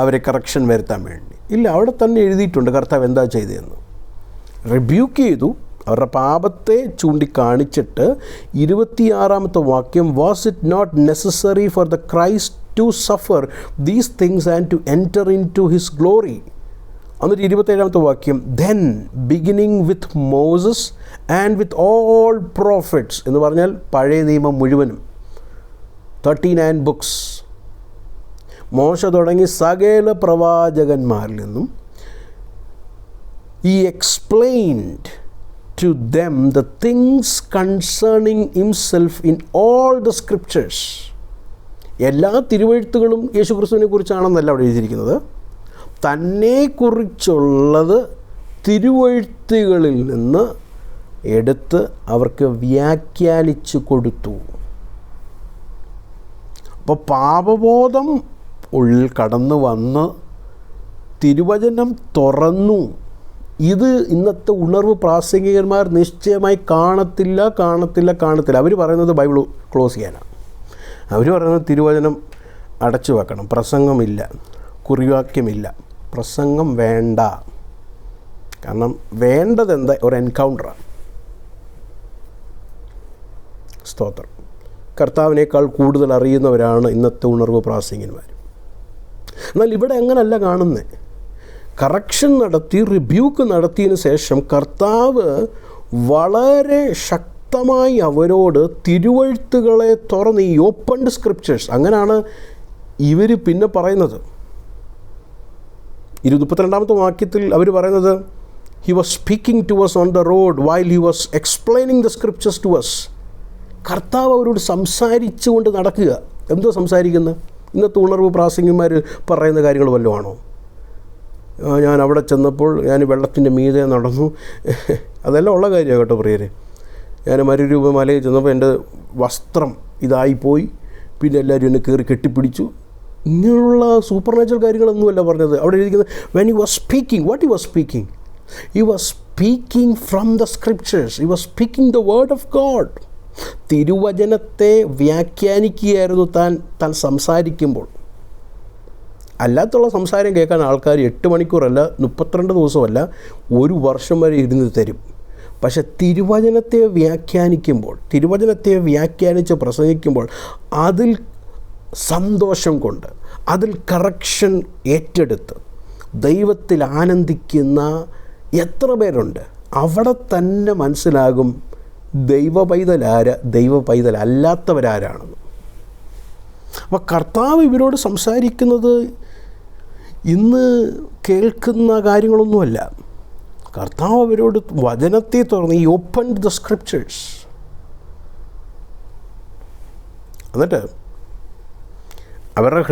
അവരെ കറക്ഷൻ വരുത്താൻ വേണ്ടി? ഇല്ല, അവിടെ തന്നെ എഴുതിയിട്ടുണ്ട് കർത്താവ് എന്താ ചെയ്തതെന്ന്. റിബ്യൂക്ക് ചെയ്തു, അവരുടെ പാപത്തെ ചൂണ്ടിക്കാണിച്ചിട്ട് 26-ാമത്തെ വാക്യം, was it not necessary for the Christ to suffer these things and to enter in to his glory. എന്നിട്ട് 27-ാമത്തെ വാക്യം, then beginning with Moses and with all prophets എന്ന് പറഞ്ഞാൽ പഴയ നിയമം മുഴുവനും, 39 ബുക്സ്, മോശ തുടങ്ങി സകല പ്രവാചകന്മാരിൽ നിന്നും, he explained to them the things concerning himself in all the scriptures. എല്ലാ തിരുവെഴുത്തുകളും യേശുക്രിസ്തുവിനെ കുറിച്ചാണെന്നല്ല അവിടെ എഴുതിയിരിക്കുന്നത്, തന്നെക്കുറിച്ചുള്ളത് തിരുവെഴുത്തുകളിൽ നിന്ന് എടുത്ത് അവർക്ക് വ്യാഖ്യാനിച്ചു കൊടുത്തു. അപ്പോൾ പാപബോധം ഉള്ളിൽ കടന്നു വന്ന് തിരുവചനം തുറന്നു. ഇത് ഇന്നത്തെ ഉണർവ് പ്രാസംഗികന്മാർ നിശ്ചയമായി കാണത്തില്ല. അവർ പറയുന്നത് ബൈബിൾ ക്ലോസ് ചെയ്യാനാണ്. അവർ പറയുന്നത് തിരുവചനം അടച്ചു വെക്കണം, പ്രസംഗമില്ല, കുറിവാക്യമില്ല, പ്രസംഗം വേണ്ട. കാരണം വേണ്ടത് എന്താ? ഒരു എൻകൗണ്ടറാണ്. സ്തോത്രം. കർത്താവിനേക്കാൾ കൂടുതൽ അറിയുന്നവരാണ് ഇന്നത്തെ ഉണർവ് പ്രാസംഗികന്മാർ. എന്നാൽ ഇവിടെ അങ്ങനല്ല കാണുന്നത്. കറക്ഷൻ നടത്തി, റിബ്യൂക്ക് നടത്തിയതിന് ശേഷം കർത്താവ് വളരെ ശക്തമായി അവരോട് തിരുവെഴുത്തുകളെ തുറന്ന്, ഈ ഓപ്പൺഡ് സ്ക്രിപ്റ്റേഴ്സ്, അങ്ങനെയാണ് ഇവർ പിന്നെ പറയുന്നത്. 32-ാമത്തെ വാക്യത്തിൽ അവർ പറയുന്നത്, he was speaking to us on the road while he was explaining the scriptures to us. കർത്താവ് അവരോട് സംസാരിച്ചു കൊണ്ട് നടക്കുക. എന്തോ സംസാരിക്കുന്നത്? ഇന്നത്തെ ഉണർവ് പ്രാസംഗികന്മാർ പറയുന്ന കാര്യങ്ങൾ വല്ലതും ആണോ? ഞാൻ അവിടെ ചെന്നപ്പോൾ ഞാൻ വെള്ളത്തിൻ്റെ മീതെ നടന്നു, അതെല്ലാം ഉള്ള കാര്യമാണ് കേട്ടോ പ്രിയരെ. ഞാൻ മരുരൂപ മലയിൽ ചെന്നപ്പോൾ എൻ്റെ വസ്ത്രം ഇതായിപ്പോയി, പിന്നെ എല്ലാവരും എന്നെ കയറി കെട്ടിപ്പിടിച്ചു. ഇങ്ങനെയുള്ള സൂപ്പർ നാച്ചുറൽ കാര്യങ്ങളൊന്നുമല്ല പറഞ്ഞത്. അവിടെ എഴുതിക്കുന്നത്, when he was speaking, what he was speaking? He was speaking from the scriptures. He was speaking the word of God. തിരുവചനത്തെ വ്യാഖ്യാനിക്കുകയായിരുന്നു താൻ സംസാരിക്കുമ്പോൾ. അല്ലാത്തുള്ള സംസാരം കേൾക്കാൻ ആൾക്കാർ 8 മണിക്കൂറല്ല, 32 ദിവസമല്ല, 1 വർഷം വരെ ഇരുന്ന് തരും. പക്ഷെ തിരുവചനത്തെ വ്യാഖ്യാനിക്കുമ്പോൾ, തിരുവചനത്തെ വ്യാഖ്യാനിച്ച് പ്രസംഗിക്കുമ്പോൾ അതിൽ സന്തോഷം കൊണ്ട്, അതിൽ കറക്ഷൻ ഏറ്റെടുത്ത് ദൈവത്തിൽ ആനന്ദിക്കുന്ന എത്ര പേരുണ്ട്. അവിടെ തന്നെ മനസ്സിലാകും ദൈവ പൈതലല്ലാത്തവരാരാണെന്ന്. അപ്പോൾ കർത്താവ് ഇവരോട് സംസാരിക്കുന്നത് ഇന്ന് കേൾക്കുന്ന കാര്യങ്ങളൊന്നുമല്ല. കർത്താവ് അവരോട് വചനത്തെ തുറന്ന്, ഈ ഓപ്പൺഡ് ദ സ്ക്രിപ്റ്റേഴ്സ്. എന്നിട്ട് അവരുടെ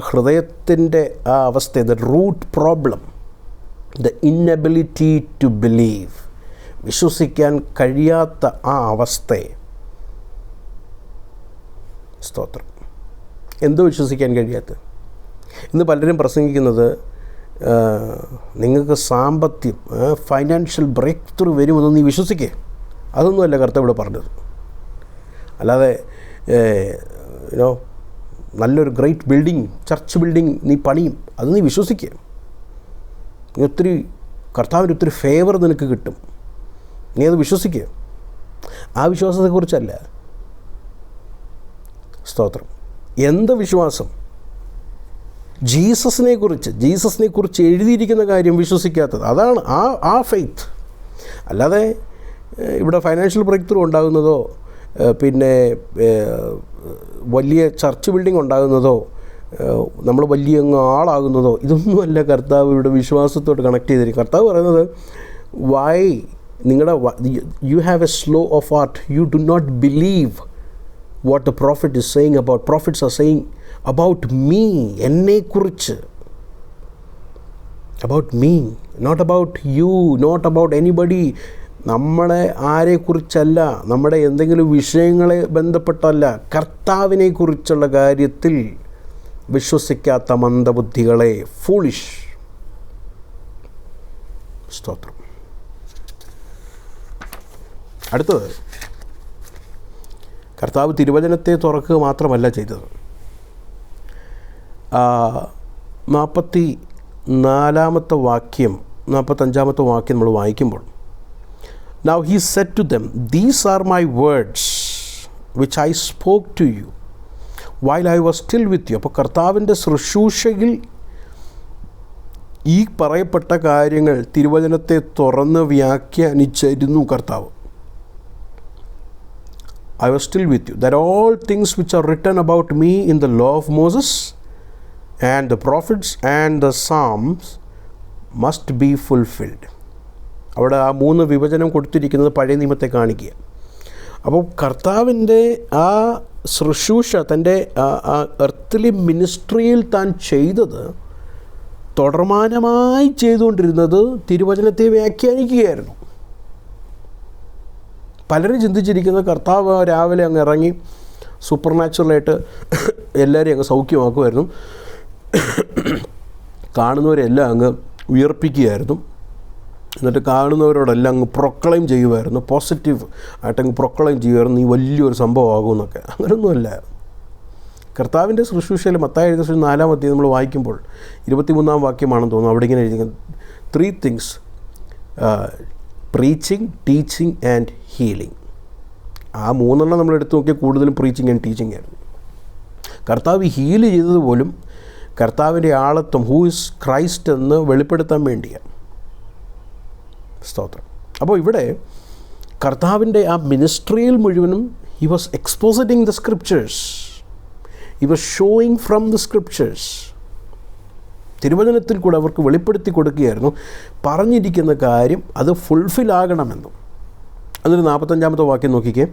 ഹൃദയത്തിൻ്റെ ആ അവസ്ഥ, the root problem, the inability to believe, വിശ്വസിക്കാൻ കഴിയാത്ത ആ അവസ്ഥയെ, സ്തോത്രം, എന്തോ വിശ്വസിക്കാൻ കഴിയാത്ത. ഇന്ന് പലരും പ്രസംഗിക്കുന്നത് നിങ്ങൾക്ക് സാമ്പത്തികം, ഫൈനാൻഷ്യൽ ബ്രേക്ക് ത്രൂ വരുമെന്ന് നീ വിശ്വസിക്കേ. അതൊന്നുമല്ല കർത്താവ് ഇവിടെ പറഞ്ഞത്. അല്ലാതെ നല്ലൊരു ഗ്രേറ്റ് ബിൽഡിങ്, ചർച്ച് ബിൽഡിങ് നീ പണിയും, അത് നീ വിശ്വസിക്കുക. നീ ഒത്തിരി കർത്താവിന് ഒത്തിരി ഫേവർ നിനക്ക് കിട്ടും, നീ അത് വിശ്വസിക്കുക. ആ വിശ്വാസത്തെക്കുറിച്ചല്ല. സ്തോത്രം. എന്ത് വിശ്വാസം? ജീസസിനെ കുറിച്ച് എഴുതിയിരിക്കുന്ന കാര്യം വിശ്വസിക്കാത്തത്, അതാണ് ആ ഫെയ്ത്ത്. അല്ലാതെ ഇവിടെ ഫൈനാൻഷ്യൽ ബ്രേക്ക് ത്രൂ ഉണ്ടാകുന്നതോ, പിന്നെ വലിയ ചർച്ച് ബിൽഡിംഗ് ഉണ്ടാകുന്നതോ, നമ്മൾ വലിയ ആളാകുന്നതോ, ഇതൊന്നുമല്ല കർത്താവ് ഇവിടെ വിശ്വാസത്തോട് കണക്ട് ചെയ്തിരിക്കും. കർത്താവ് പറയുന്നത്, you have a slow of heart, you do not believe what the prophet is saying about. Prophets are saying about me, എന്നെക്കുറിച്ച്, about me, not about you, not about anybody. നമ്മളെ ആരെക്കുറിച്ചല്ല, നമ്മുടെ എന്തെങ്കിലും വിഷയങ്ങളെ ബന്ധപ്പെട്ടല്ല, കർത്താവിനെ കുറിച്ചുള്ള കാര്യത്തിൽ വിശ്വസിക്കാത്ത മന്ദബുദ്ധികളെ, ഫൂളിഷ്. സ്തോത്രം. അടുത്തത്, കർത്താവ് തിരുവചനത്തെ തുറക്കുക മാത്രമല്ല ചെയ്തത്. 44-ാമത്തെ വാക്യം 45 വാക്യം നമ്മൾ വായിക്കുമ്പോൾ, Now he said to them, These are my words which I spoke to you while I was still with you. അപ്പോൾ കർത്താവിൻ്റെ ശുശ്രൂഷയിൽ ഈ പറയപ്പെട്ട കാര്യങ്ങൾ തിരുവചനത്തെ തുറന്ന് വ്യാഖ്യാനിച്ചിരുന്നു കർത്താവ്. I was still with you, that all things which are written about me in the law of Moses and the prophets and the Psalms must be fulfilled. അവിടെ ആ 3 വിഭജനം കൊടുത്തിരിക്കുന്നത് പഴയ നിയമത്തെ കാണിക്കുക. അപ്പോൾ കർത്താവിൻ്റെ ആ ശുശ്രൂഷ, തൻ്റെ എർത്തലി മിനിസ്ട്രിയിൽ താൻ ചെയ്തത്, തുടർമാനമായി ചെയ്തുകൊണ്ടിരുന്നത് തിരുവചനത്തെ വ്യാഖ്യാനിക്കുകയായിരുന്നു. പലരും ചിന്തിച്ചിരിക്കുന്നത് കർത്താവ് രാവിലെ അങ്ങ് ഇറങ്ങി സൂപ്പർ നാച്ചുറലായിട്ട് എല്ലാവരെയും അങ്ങ് സൗഖ്യമാക്കുമായിരുന്നു, കാണുന്നവരെല്ലാം അങ്ങ് ഉയർപ്പിക്കുകയായിരുന്നു, എന്നിട്ട് കാണുന്നവരോടെല്ലാം അങ്ങ് പ്രൊക്ലെയിം ചെയ്യുമായിരുന്നു, പോസിറ്റീവ് ആയിട്ടങ്ങ് പ്രൊക്ലെയിം ചെയ്യുമായിരുന്നു, നീ വലിയൊരു സംഭവമാകുമെന്നൊക്കെ. അങ്ങനെയൊന്നുമല്ല. കർത്താവിൻ്റെ ശുശ്രൂഷയിൽ മത്തായി എഴുതിയ 4-ാം അധ്യായം നമ്മൾ വായിക്കുമ്പോൾ 23-ാം വാക്യമാണെന്ന് തോന്നുന്നു. അവിടെ ഇങ്ങനെ എഴുതിയിരിക്കുന്നത് 3 things: preaching, teaching and healing. ആ 3 നമ്മൾ എടുത്തു നോക്കിയാൽ കൂടുതലും പ്രീച്ചിങ് ആൻഡ് ടീച്ചിങ് ആയിരുന്നു. കർത്താവ് ഹീല് ചെയ്തത് പോലും കർത്താവിൻ്റെ ആളത്വം, ഹൂ ഇസ് ക്രൈസ്റ്റ് എന്ന് വെളിപ്പെടുത്താൻ വേണ്ടിയാണ്. സ്തോത്രം. അപ്പോൾ ഇവിടെ കർത്താവിൻ്റെ ആ മിനിസ്ട്രിയിൽ മുഴുവനും he was expositing the scriptures, he was showing from the scriptures. തിരുവചനത്തിൽ കൂടെ അവർക്ക് വെളിപ്പെടുത്തി കൊടുക്കുകയായിരുന്നു പറഞ്ഞിരിക്കുന്ന കാര്യം അത് ഫുൾഫിൽ ആകണമെന്നും. അതിൽ 45-ാമത്തെ വാക്യം നോക്കിക്കേ.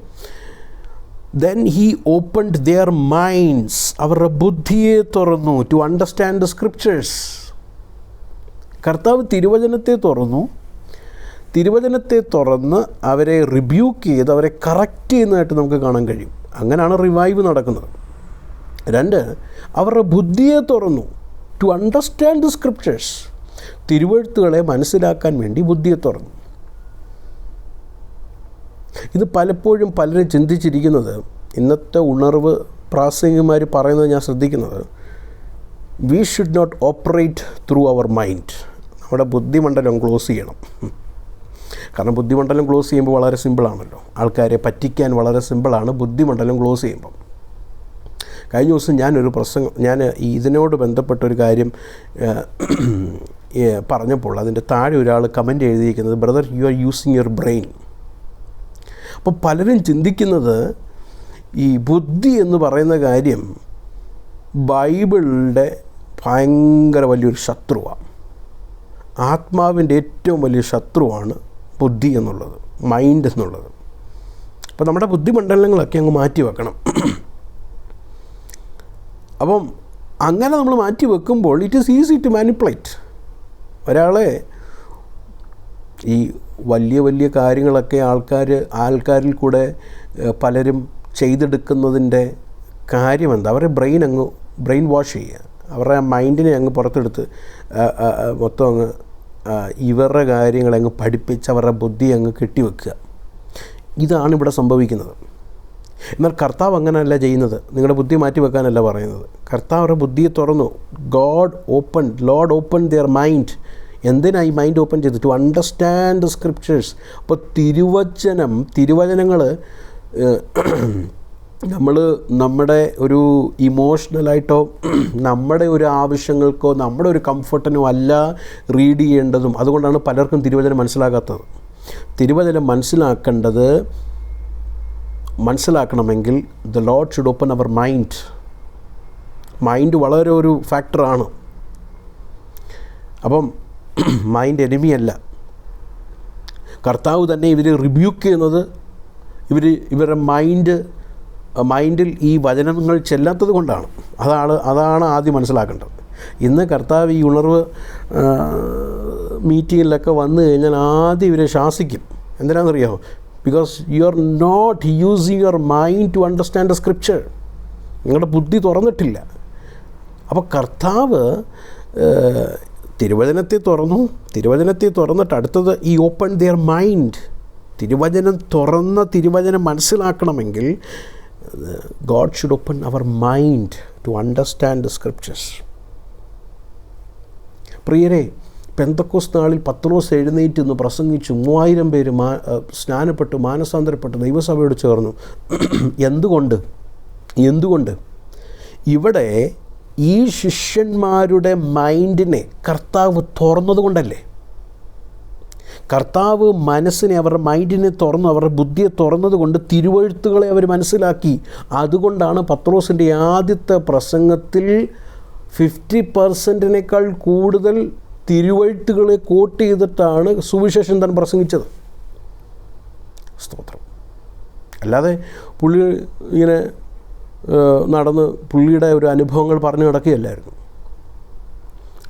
Then he opened their minds, അവരുടെ ബുദ്ധിയെ തുറന്നു, to understand the scriptures. കർത്താവ് തിരുവചനത്തെ തുറന്ന് അവരെ റിബ്യൂക്ക് ചെയ്ത് അവരെ കറക്റ്റ് ചെയ്യുന്നതായിട്ട് നമുക്ക് കാണാൻ കഴിയും. അങ്ങനെയാണ് റിവൈവ് നടക്കുന്നത്. 2, അവരുടെ ബുദ്ധിയെ തുറന്നു, ടു അണ്ടർസ്റ്റാൻഡ് ദ സ്ക്രിപ്ചേഴ്സ്. തിരുവെഴുത്തുകളെ മനസ്സിലാക്കാൻ വേണ്ടി ബുദ്ധിയെ തുറന്നു. ഇത് പലപ്പോഴും പലരും ചിന്തിച്ചിരിക്കുന്നത്, ഇന്നത്തെ ഉണർവ് പ്രാസംഗികന്മാർ പറയുന്നത് ഞാൻ ശ്രദ്ധിക്കുന്നത്, we should not operate through our mind. നമ്മുടെ ബുദ്ധിമണ്ഡലം ക്ലോസ് ചെയ്യണം. കാരണം ബുദ്ധിമണ്ഡലം ക്ലോസ് ചെയ്യുമ്പോൾ വളരെ സിമ്പിളാണല്ലോ, ആൾക്കാരെ പറ്റിക്കാൻ വളരെ സിമ്പിളാണ് ബുദ്ധിമണ്ഡലം ക്ലോസ് ചെയ്യുമ്പം. കഴിഞ്ഞ ദിവസം ഞാൻ ഇതിനോട് ബന്ധപ്പെട്ടൊരു കാര്യം പറഞ്ഞപ്പോൾ അതിൻ്റെ താഴെ ഒരാൾ കമൻറ്റ് എഴുതിയിരിക്കുന്നത്, brother you are using your brain. അപ്പോൾ പലരും ചിന്തിക്കുന്നത് ഈ ബുദ്ധി എന്ന് പറയുന്ന കാര്യം ബൈബിളിൻ്റെ ഭയങ്കര വലിയൊരു ശത്രുവാണ്. ആത്മാവിൻ്റെ ഏറ്റവും വലിയ ശത്രുവാണ് ബുദ്ധി എന്നുള്ളത്, മൈൻഡ് എന്നുള്ളത്. അപ്പോൾ നമ്മുടെ ബുദ്ധിമണ്ഡലങ്ങളൊക്കെ അങ്ങ് മാറ്റി വെക്കണം. അപ്പം അങ്ങനെ നമ്മൾ മാറ്റി വെക്കുമ്പോൾ it is easy to manipulate. ഒരാളെ ഈ വലിയ കാര്യങ്ങളൊക്കെ ആൾക്കാരിൽ കൂടെ പലരും ചെയ്തെടുക്കുന്നതിൻ്റെ കാര്യം എന്താ? അവരുടെ ബ്രെയിൻ വാഷ് ചെയ്യുക, അവരുടെ മൈൻഡിനെ അങ്ങ് പുറത്തെടുത്ത് മൊത്തം അങ്ങ് ഇവരുടെ കാര്യങ്ങളെ അങ്ങ് പഠിപ്പിച്ച് അവരുടെ ബുദ്ധി അങ്ങ് കെട്ടിവെക്കുക. ഇതാണ് ഇവിടെ സംഭവിക്കുന്നത്. എന്നാൽ കർത്താവ് അങ്ങനെയല്ല ചെയ്യുന്നത്. നിങ്ങളുടെ ബുദ്ധി മാറ്റി വെക്കാനല്ല പറയുന്നത്. കർത്താവ് അവരുടെ ബുദ്ധിയെ തുറന്നു. Lord open their mind. എന്തിനാണ് ഈ മൈൻഡ് ഓപ്പൺ ചെയ്ത്? To understand the scriptures. അപ്പോൾ തിരുവചനങ്ങൾ നമ്മൾ നമ്മുടെ ഒരു ഇമോഷണലായിട്ടോ നമ്മുടെ ഒരു ആവശ്യങ്ങൾക്കോ നമ്മുടെ ഒരു കംഫർട്ടിനോ അല്ല റീഡ് ചെയ്യേണ്ടതും. അതുകൊണ്ടാണ് പലർക്കും തിരുവചനം മനസ്സിലാകാത്തത്. തിരുവചനം മനസ്സിലാക്കണമെങ്കിൽ the Lord should open our mind. Mind വളരെ ഒരു ഫാക്ടറാണ്. അപ്പം മൈൻഡ് എനിമിയല്ല. കർത്താവ് തന്നെ ഇവർ റിബ്യൂക്ക് ചെയ്യുന്നത് ഇവരുടെ മൈൻഡിൽ ഈ വചനങ്ങൾ ചെല്ലാത്തത് കൊണ്ടാണ്. അതാണ് ആദ്യം മനസ്സിലാക്കേണ്ടത്. ഇന്ന് കർത്താവ് ഈ ഉണർവ് മീറ്റിങ്ങിലൊക്കെ വന്നു കഴിഞ്ഞാൽ ആദ്യം ഇവരെ ശാസിക്കും. എന്തിനാണെന്നറിയാമോ? Because you are not using your mind to understand the scripture. നിങ്ങളുടെ ബുദ്ധി തുറന്നിട്ടില്ല. അപ്പോൾ കർത്താവ് തിരുവചനത്തെ തുറന്നിട്ട് അടുത്തത് ഈ ഓപ്പൺ ദിയർ മൈൻഡ്. തിരുവചനം മനസ്സിലാക്കണമെങ്കിൽ God should open our mind to understand the scriptures. പ്രിയരെ, പെന്തക്കോസ്ത് നാളിൽ പത്രോസ് എഴുന്നേറ്റ് നിന്ന് പ്രസംഗിച്ചു. 3000 പേര് സ്നാനപ്പെട്ട് മാനസാന്തരപ്പെട്ട് ദൈവസഭയോട് ചേർന്നു. എന്തുകൊണ്ട്? ഇവിടെ ഈ ശിഷ്യന്മാരുടെ മൈൻഡിനെ കർത്താവ് തുറന്നതുകൊണ്ടല്ലേ. കർത്താവ് മനസ്സിനെ, അവരുടെ മൈൻഡിനെ തുറന്നു, അവരുടെ ബുദ്ധിയെ തുറന്നത് കൊണ്ട് തിരുവെഴുത്തുകളെ അവർ മനസ്സിലാക്കി. അതുകൊണ്ടാണ് പത്രോസിൻ്റെ ആദ്യത്തെ പ്രസംഗത്തിൽ 50% കൂടുതൽ തിരുവെഴുത്തുകളെ കോട്ട് ചെയ്തിട്ടാണ് സുവിശേഷം താൻ പ്രസംഗിച്ചത്. സ്തോത്രം. അല്ലാതെ പുള്ളി ഇങ്ങനെ നടന്ന് പുള്ളിയുടെ ഒരു അനുഭവങ്ങൾ പറഞ്ഞു നടക്കുകയല്ലായിരുന്നു.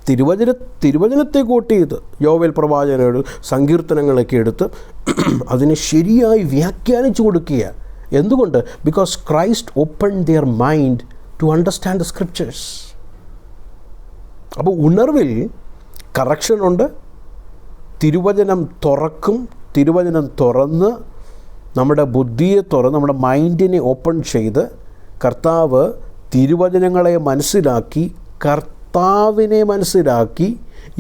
തിരുവചനത്തെ കോട്ട് ചെയ്ത് യോവേൽ പ്രവാചകനോട് സങ്കീർത്തനങ്ങളൊക്കെ എടുത്ത് അതിനെ ശരിയായി വ്യാഖ്യാനിച്ചു കൊടുക്കുക. എന്തുകൊണ്ട്? Because Christ open their mind to understand the scriptures. അപ്പോൾ ഉണർവിൽ കറക്ഷനുണ്ട്. തിരുവചനം തുറക്കും. തിരുവചനം തുറന്ന് നമ്മുടെ ബുദ്ധിയെ തുറന്ന് നമ്മുടെ മൈൻഡിനെ ഓപ്പൺ ചെയ്ത് കർത്താവ് തിരുവചനങ്ങളെ മനസ്സിലാക്കി, കർത്താവിനെ മനസ്സിലാക്കി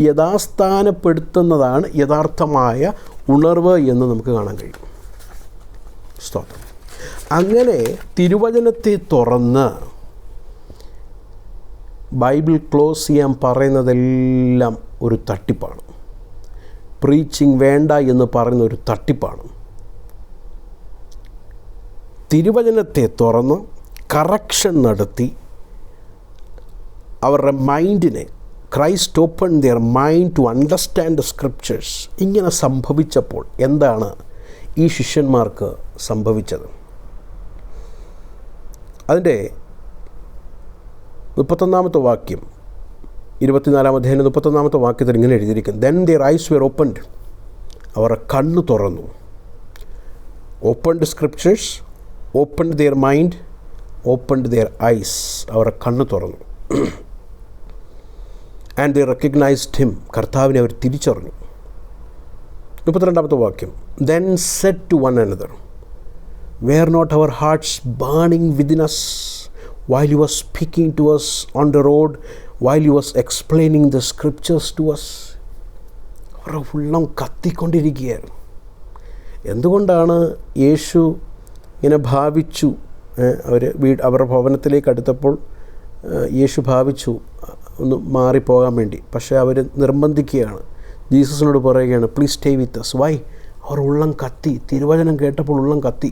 യഥാസ്ഥാനപ്പെടുത്തുന്നതാണ് യഥാർത്ഥമായ ഉണർവ് എന്ന് നമുക്ക് കാണാൻ കഴിയും. സ്തോത്രം. അങ്ങനെ തിരുവചനത്തെ തുറന്ന് ബൈബിൾ ക്ലോസ് ചെയ്യാൻ പറയുന്നതെല്ലാം ഒരു തട്ടിപ്പാണ്. പ്രീച്ചിങ് വേണ്ട എന്ന് പറയുന്ന ഒരു തട്ടിപ്പാണ്. തിരുവചനത്തെ തുറന്ന് കറക്ഷൻ നടത്തി അവരുടെ മൈൻഡിനെ, Christ open their mind to understand the scriptures. ഇങ്ങനെ സംഭവിച്ചപ്പോൾ എന്താണ് ഈ ശിഷ്യന്മാർക്ക് സംഭവിച്ചത്? അതിൻ്റെ 31-ാമത്തെ വാക്യം, 24-ാം അധ്യായം 31-ാമത്തെ വാക്യത്തിൽ ഇങ്ങനെ എഴുതിയിരിക്കുന്നു: Then their eyes were opened. അവരുടെ കണ്ണ് തുറന്നു. Opened scriptures, opened their mind, opened their eyes. അവരുടെ കണ്ണ് തുറന്നു. And they recognised him. കർത്താവിനെ അവർ തിരിച്ചറിഞ്ഞു. 32-ാമത്തെ വാക്യം: Then said to one another, Were not our hearts burning within us while he was speaking to us on the road, while he was explaining the scriptures to us? അവരുടെ ഉള്ളം കത്തിക്കൊണ്ടിരിക്കുകയായിരുന്നു. എന്തുകൊണ്ടാണ് യേശു ഇങ്ങനെ ഭാവിച്ചു? അവരുടെ ഭവനത്തിലേക്ക് അടുത്തപ്പോൾ യേശു ഭാവിച്ചു ഒന്ന് മാറിപ്പോകാൻ വേണ്ടി. പക്ഷേ അവർ നിർബന്ധിക്കുകയാണ്. ജീസസിനോട് പറയുകയാണ്, please stay with us. Why? അവർ ഉള്ളം കത്തി. തിരുവചനം കേട്ടപ്പോൾ ഉള്ളം കത്തി.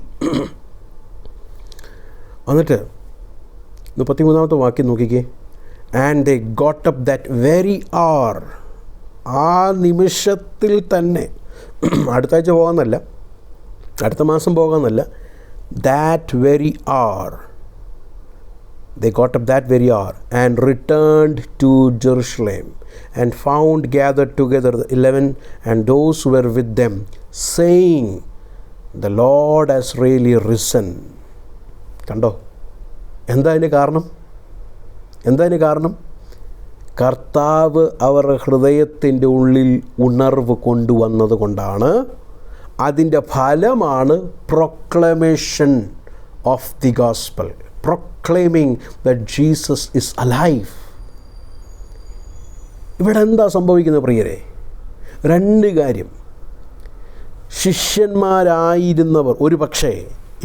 എന്നിട്ട് 33-ാമത്തെ വാക്യം നോക്കിക്കേ. And they got up that very hour. ആ നിമിഷത്തിൽ തന്നെ, അടുത്ത ആഴ്ച പോകാമെന്നല്ല, അടുത്ത മാസം പോകാമെന്നല്ല, that very hour. They got up that very hour and returned to Jerusalem and found gathered together the 11 and those who were with them, saying, The Lord has really risen. കണ്ടോ? എന്താ അതിന് കാരണം? കർത്താവ് അവരുടെ ഹൃദയത്തിൻ്റെ ഉള്ളിൽ ഉണർവ് കൊണ്ടുവന്നത് കൊണ്ടാണ്. അതിൻ്റെ ഫലമാണ് proclamation of the gospel, proclaiming that Jesus is alive. ഇവിടെ എന്താ സംഭവിക്കുന്നത് പ്രിയരെ? 2 കാര്യം. ശിഷ്യന്മാരായിരുന്നവർ ഒരു പക്ഷേ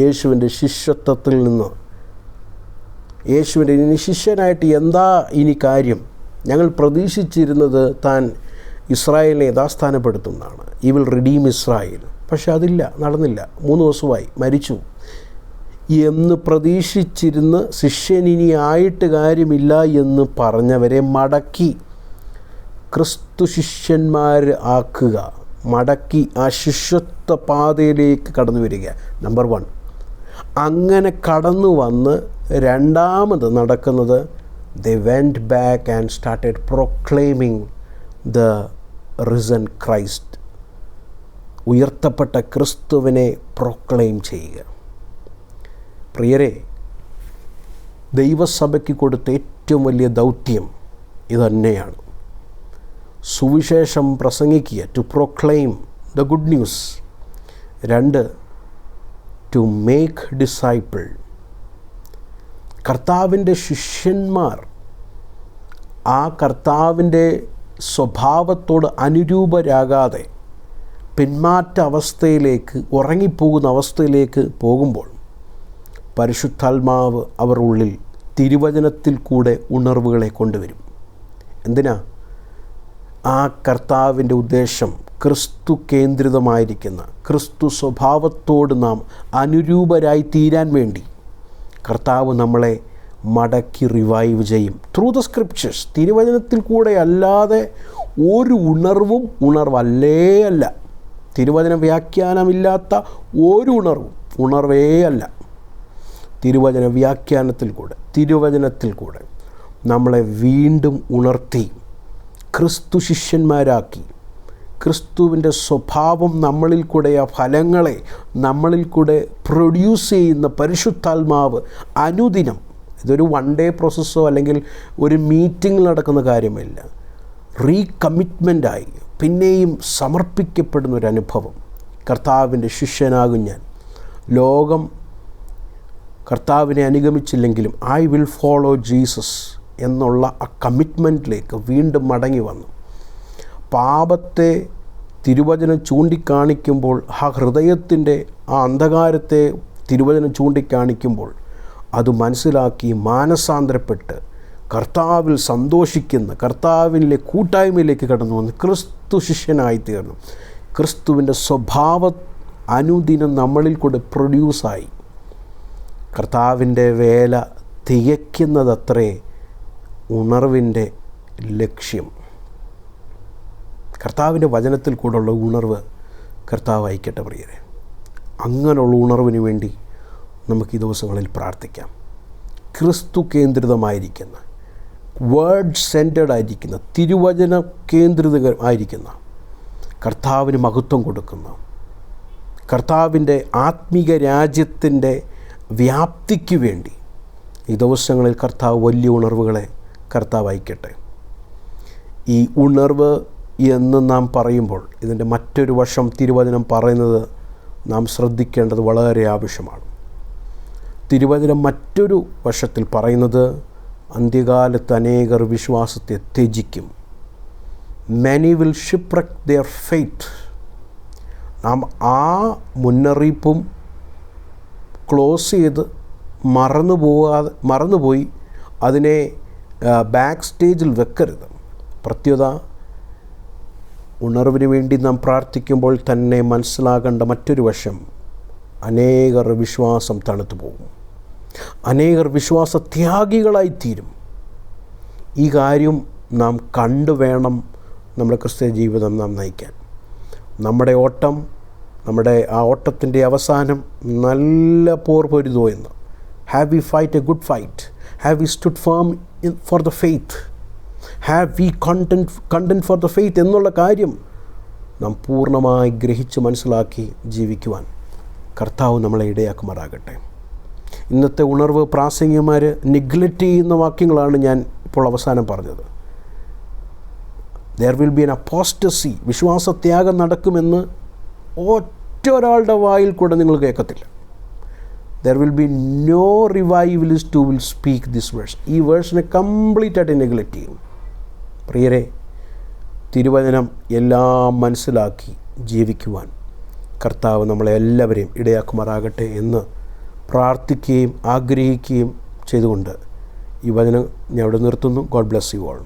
യേശുവിൻ്റെ ശിഷ്യത്വത്തിൽ നിന്ന്, യേശുവിൻ്റെ ഇനി ശിഷ്യനായിട്ട് എന്താ ഇനി കാര്യം, ഞങ്ങൾ പ്രതീക്ഷിച്ചിരുന്നത് താൻ ഇസ്രായേലിനെ യഥാസ്ഥാനപ്പെടുത്തുന്നതാണ്, ഈ വിൽ റിഡീം ഇസ്രായേൽ. പക്ഷെ അതില്ല, നടന്നില്ല, 3 ദിവസമായി മരിച്ചു എന്ന് പ്രതീക്ഷിച്ചിരുന്ന് ശിഷ്യനിനി ആയിട്ട് കാര്യമില്ല എന്ന് പറഞ്ഞവരെ മടക്കി ക്രിസ്തു ശിഷ്യന്മാർ ആക്കുക, മടക്കി ആ ശിഷ്യത്വ പാതയിലേക്ക് കടന്നു വരിക. നമ്പർ 1. അങ്ങനെ കടന്നു വന്ന് രണ്ടാമത് നടക്കുന്നത്, they went back and started proclaiming the risen Christ. ഉയർത്തപ്പെട്ട ക്രിസ്തുവിനെ പ്രൊക്ലെയിം ചെയ്യുക. പ്രിയരെ, ദൈവസഭയ്ക്ക് കൊടുത്ത ഏറ്റവും വലിയ ദൗത്യം ഇതുതന്നെയാണ്. സുവിശേഷം പ്രസംഗിക്കുക, to proclaim the good news. 2, to make disciple. കർത്താവിൻ്റെ ശിഷ്യന്മാർ ആ കർത്താവിൻ്റെ സ്വഭാവത്തോട് അനുരൂപരാകാതെ പിന്മാറ്റ അവസ്ഥയിലേക്ക്, ഉറങ്ങിപ്പോകുന്ന അവസ്ഥയിലേക്ക് പോകുമ്പോൾ പരിശുദ്ധാത്മാവ് അവർ ഉള്ളിൽ തിരുവചനത്തിൽ കൂടെ ഉണർവുകളെ കൊണ്ടുവരും. എന്തിനാ? ആ കർത്താവിൻ്റെ ഉദ്ദേശം ക്രിസ്തു കേന്ദ്രിതമായിരിക്കുന്ന ക്രിസ്തു സ്വഭാവത്തോട് നാം അനുരൂപരായി തീരാൻ വേണ്ടി കർത്താവ് നമ്മളെ മടക്കി റിവൈവ് ചെയ്യും. Through the scriptures. തിരുവചനത്തിൽ കൂടെ അല്ലാതെ ഒരു ഉണർവും ഉണർവല്ലേ അല്ല. തിരുവചന വ്യാഖ്യാനമില്ലാത്ത ഒരു ഉണർവേ അല്ല. തിരുവചന വ്യാഖ്യാനത്തിൽ കൂടെ, തിരുവചനത്തിൽ കൂടെ നമ്മളെ വീണ്ടും ഉണർത്തി ക്രിസ്തു ശിഷ്യന്മാരാക്കി, ക്രിസ്തുവിൻ്റെ സ്വഭാവം നമ്മളിൽ കൂടെ, ആ ഫലങ്ങളെ നമ്മളിൽ കൂടെ പ്രൊഡ്യൂസ് ചെയ്യുന്ന പരിശുദ്ധാത്മാവ് അനുദിനം, ഇതൊരു വൺ ഡേ പ്രോസസ്സോ അല്ലെങ്കിൽ ഒരു മീറ്റിങ്ങിൽ നടക്കുന്ന കാര്യമല്ല, റീകമ്മിറ്റ്മെൻറ്റായി പിന്നെയും സമർപ്പിക്കപ്പെടുന്നൊരനുഭവം. കർത്താവിൻ്റെ ശിഷ്യനാകും ഞാൻ. ലോകം കർത്താവിനെ അനുഗമിച്ചില്ലെങ്കിലും ഐ വിൽ ഫോളോ ജീസസ് എന്നുള്ള ആ കമ്മിറ്റ്മെൻറ്റിലേക്ക് വീണ്ടും മടങ്ങി വന്നു. പാപത്തെ തിരുവചനം ചൂണ്ടിക്കാണിക്കുമ്പോൾ, ആ ഹൃദയത്തിൻ്റെ ആ അന്ധകാരത്തെ തിരുവചനം ചൂണ്ടിക്കാണിക്കുമ്പോൾ അത് മനസ്സിലാക്കി മാനസാന്തരപ്പെട്ട് കർത്താവിൽ സന്തോഷിക്കുന്ന, കർത്താവിലെ കൂട്ടായ്മയിലേക്ക് കടന്നു വന്ന് ക്രിസ്തു ശിഷ്യനായിത്തീർന്നു. ക്രിസ്തുവിൻ്റെ സ്വഭാവം അനുദിനം നമ്മളിൽ കൂടെ പ്രൊഡ്യൂസായി കർത്താവിൻ്റെ വേല തികയ്ക്കുന്നതത്രേ ഉണർവിൻ്റെ ലക്ഷ്യം. കർത്താവിൻ്റെ വചനത്തിൽ കൂടെയുള്ള ഉണർവ് കർത്താവ് അയക്കട്ടെ പ്രിയരെ. അങ്ങനെയുള്ള ഉണർവിന് വേണ്ടി നമുക്ക് ഈ ദിവസങ്ങളിൽ പ്രാർത്ഥിക്കാം. ക്രിസ്തു കേന്ദ്രിതമായിരിക്കുന്ന, വേർഡ് സെൻറ്റേഡ് ആയിരിക്കുന്ന, തിരുവചന കേന്ദ്രിതമായിരിക്കുന്ന, കർത്താവിന് മഹത്വം കൊടുക്കുന്ന, കർത്താവിൻ്റെ ആത്മീക രാജ്യത്തിൻ്റെ വ്യാപ്തിക്ക് വേണ്ടി ഈ ദിവസങ്ങളിൽ കർത്താവ് വലിയ ഉണർവുകളെ കർത്താവ് അയക്കട്ടെ. ഈ ഉണർവ് എന്ന് നാം പറയുമ്പോൾ ഇതിൻ്റെ മറ്റൊരു വശം തിരുവചനം പറയുന്നത് നാം ശ്രദ്ധിക്കേണ്ടത് വളരെ ആവശ്യമാണ്. തിരുവചനം മറ്റൊരു വശത്തിൽ പറയുന്നത് അന്ത്യകാലത്ത് അനേകർ വിശ്വാസത്തെ ത്യജിക്കും. Many will shipwreck their faith. നാം ആ മുന്നറിയിപ്പും ക്ലോസ് ചെയ്ത് മറന്നുപോയി അതിനെ ബാക്ക് സ്റ്റേജിൽ വെക്കരുത്. പ്രത്യുത ഉണർവിന് വേണ്ടി നാം പ്രാർത്ഥിക്കുമ്പോൾ തന്നെ മനസ്സിലാകേണ്ട മറ്റൊരു വശം, അനേകർ വിശ്വാസം തണുത്തു പോകും, അനേകർ വിശ്വാസത്യാഗികളായിത്തീരും. ഈ കാര്യം നാം കണ്ടുവേണം നമ്മുടെ ക്രിസ്തീയ ജീവിതം നാം നയിക്കാൻ. നമ്മുടെ ഓട്ടം, നമ്മുടെ ആ ഓട്ടത്തിൻ്റെ അവസാനം നല്ല പോർ പൊരുതോ എന്ന്. Have we fight A good fight? Have we stood firm for the faith? Have we content for the faith എന്നുള്ള കാര്യം നാം പൂർണ്ണമായി ഗ്രഹിച്ച് മനസ്സിലാക്കി ജീവിക്കുവാൻ കർത്താവ് നമ്മളെ ഇടയാക്കുമാറാകട്ടെ. ഇന്നത്തെ ഉണർവ് പ്രാസംഗികന്മാർ നെഗ്ലക്റ്റ് ചെയ്യുന്ന വാക്യങ്ങളാണ് ഞാൻ ഇപ്പോൾ അവസാനം പറഞ്ഞത്. There will be an apostasy. വിശ്വാസത്യാഗം നടക്കുമെന്ന് ഒറ്റ ഒരാളുടെ വായിൽ കൂടെ നിങ്ങൾ കേൾക്കത്തില്ല. There will be no revivalist who will speak this verse. ഈ വേഴ്സിനെ കംപ്ലീറ്റ് ആയിട്ട് നെഗ്ലക്റ്റ് ചെയ്യും. പ്രിയരെ, തിരുവചനം എല്ലാം മനസ്സിലാക്കി ജീവിക്കുവാൻ കർത്താവ് നമ്മളെ എല്ലാവരെയും ഇടയാക്കുമാറാകട്ടെ എന്ന് പ്രാർത്ഥിക്കുകയും ആഗ്രഹിക്കുകയും ചെയ്തുകൊണ്ട് ഈ വചനം ഞാൻ ഇവിടെ നിർത്തുന്നു. God bless you all.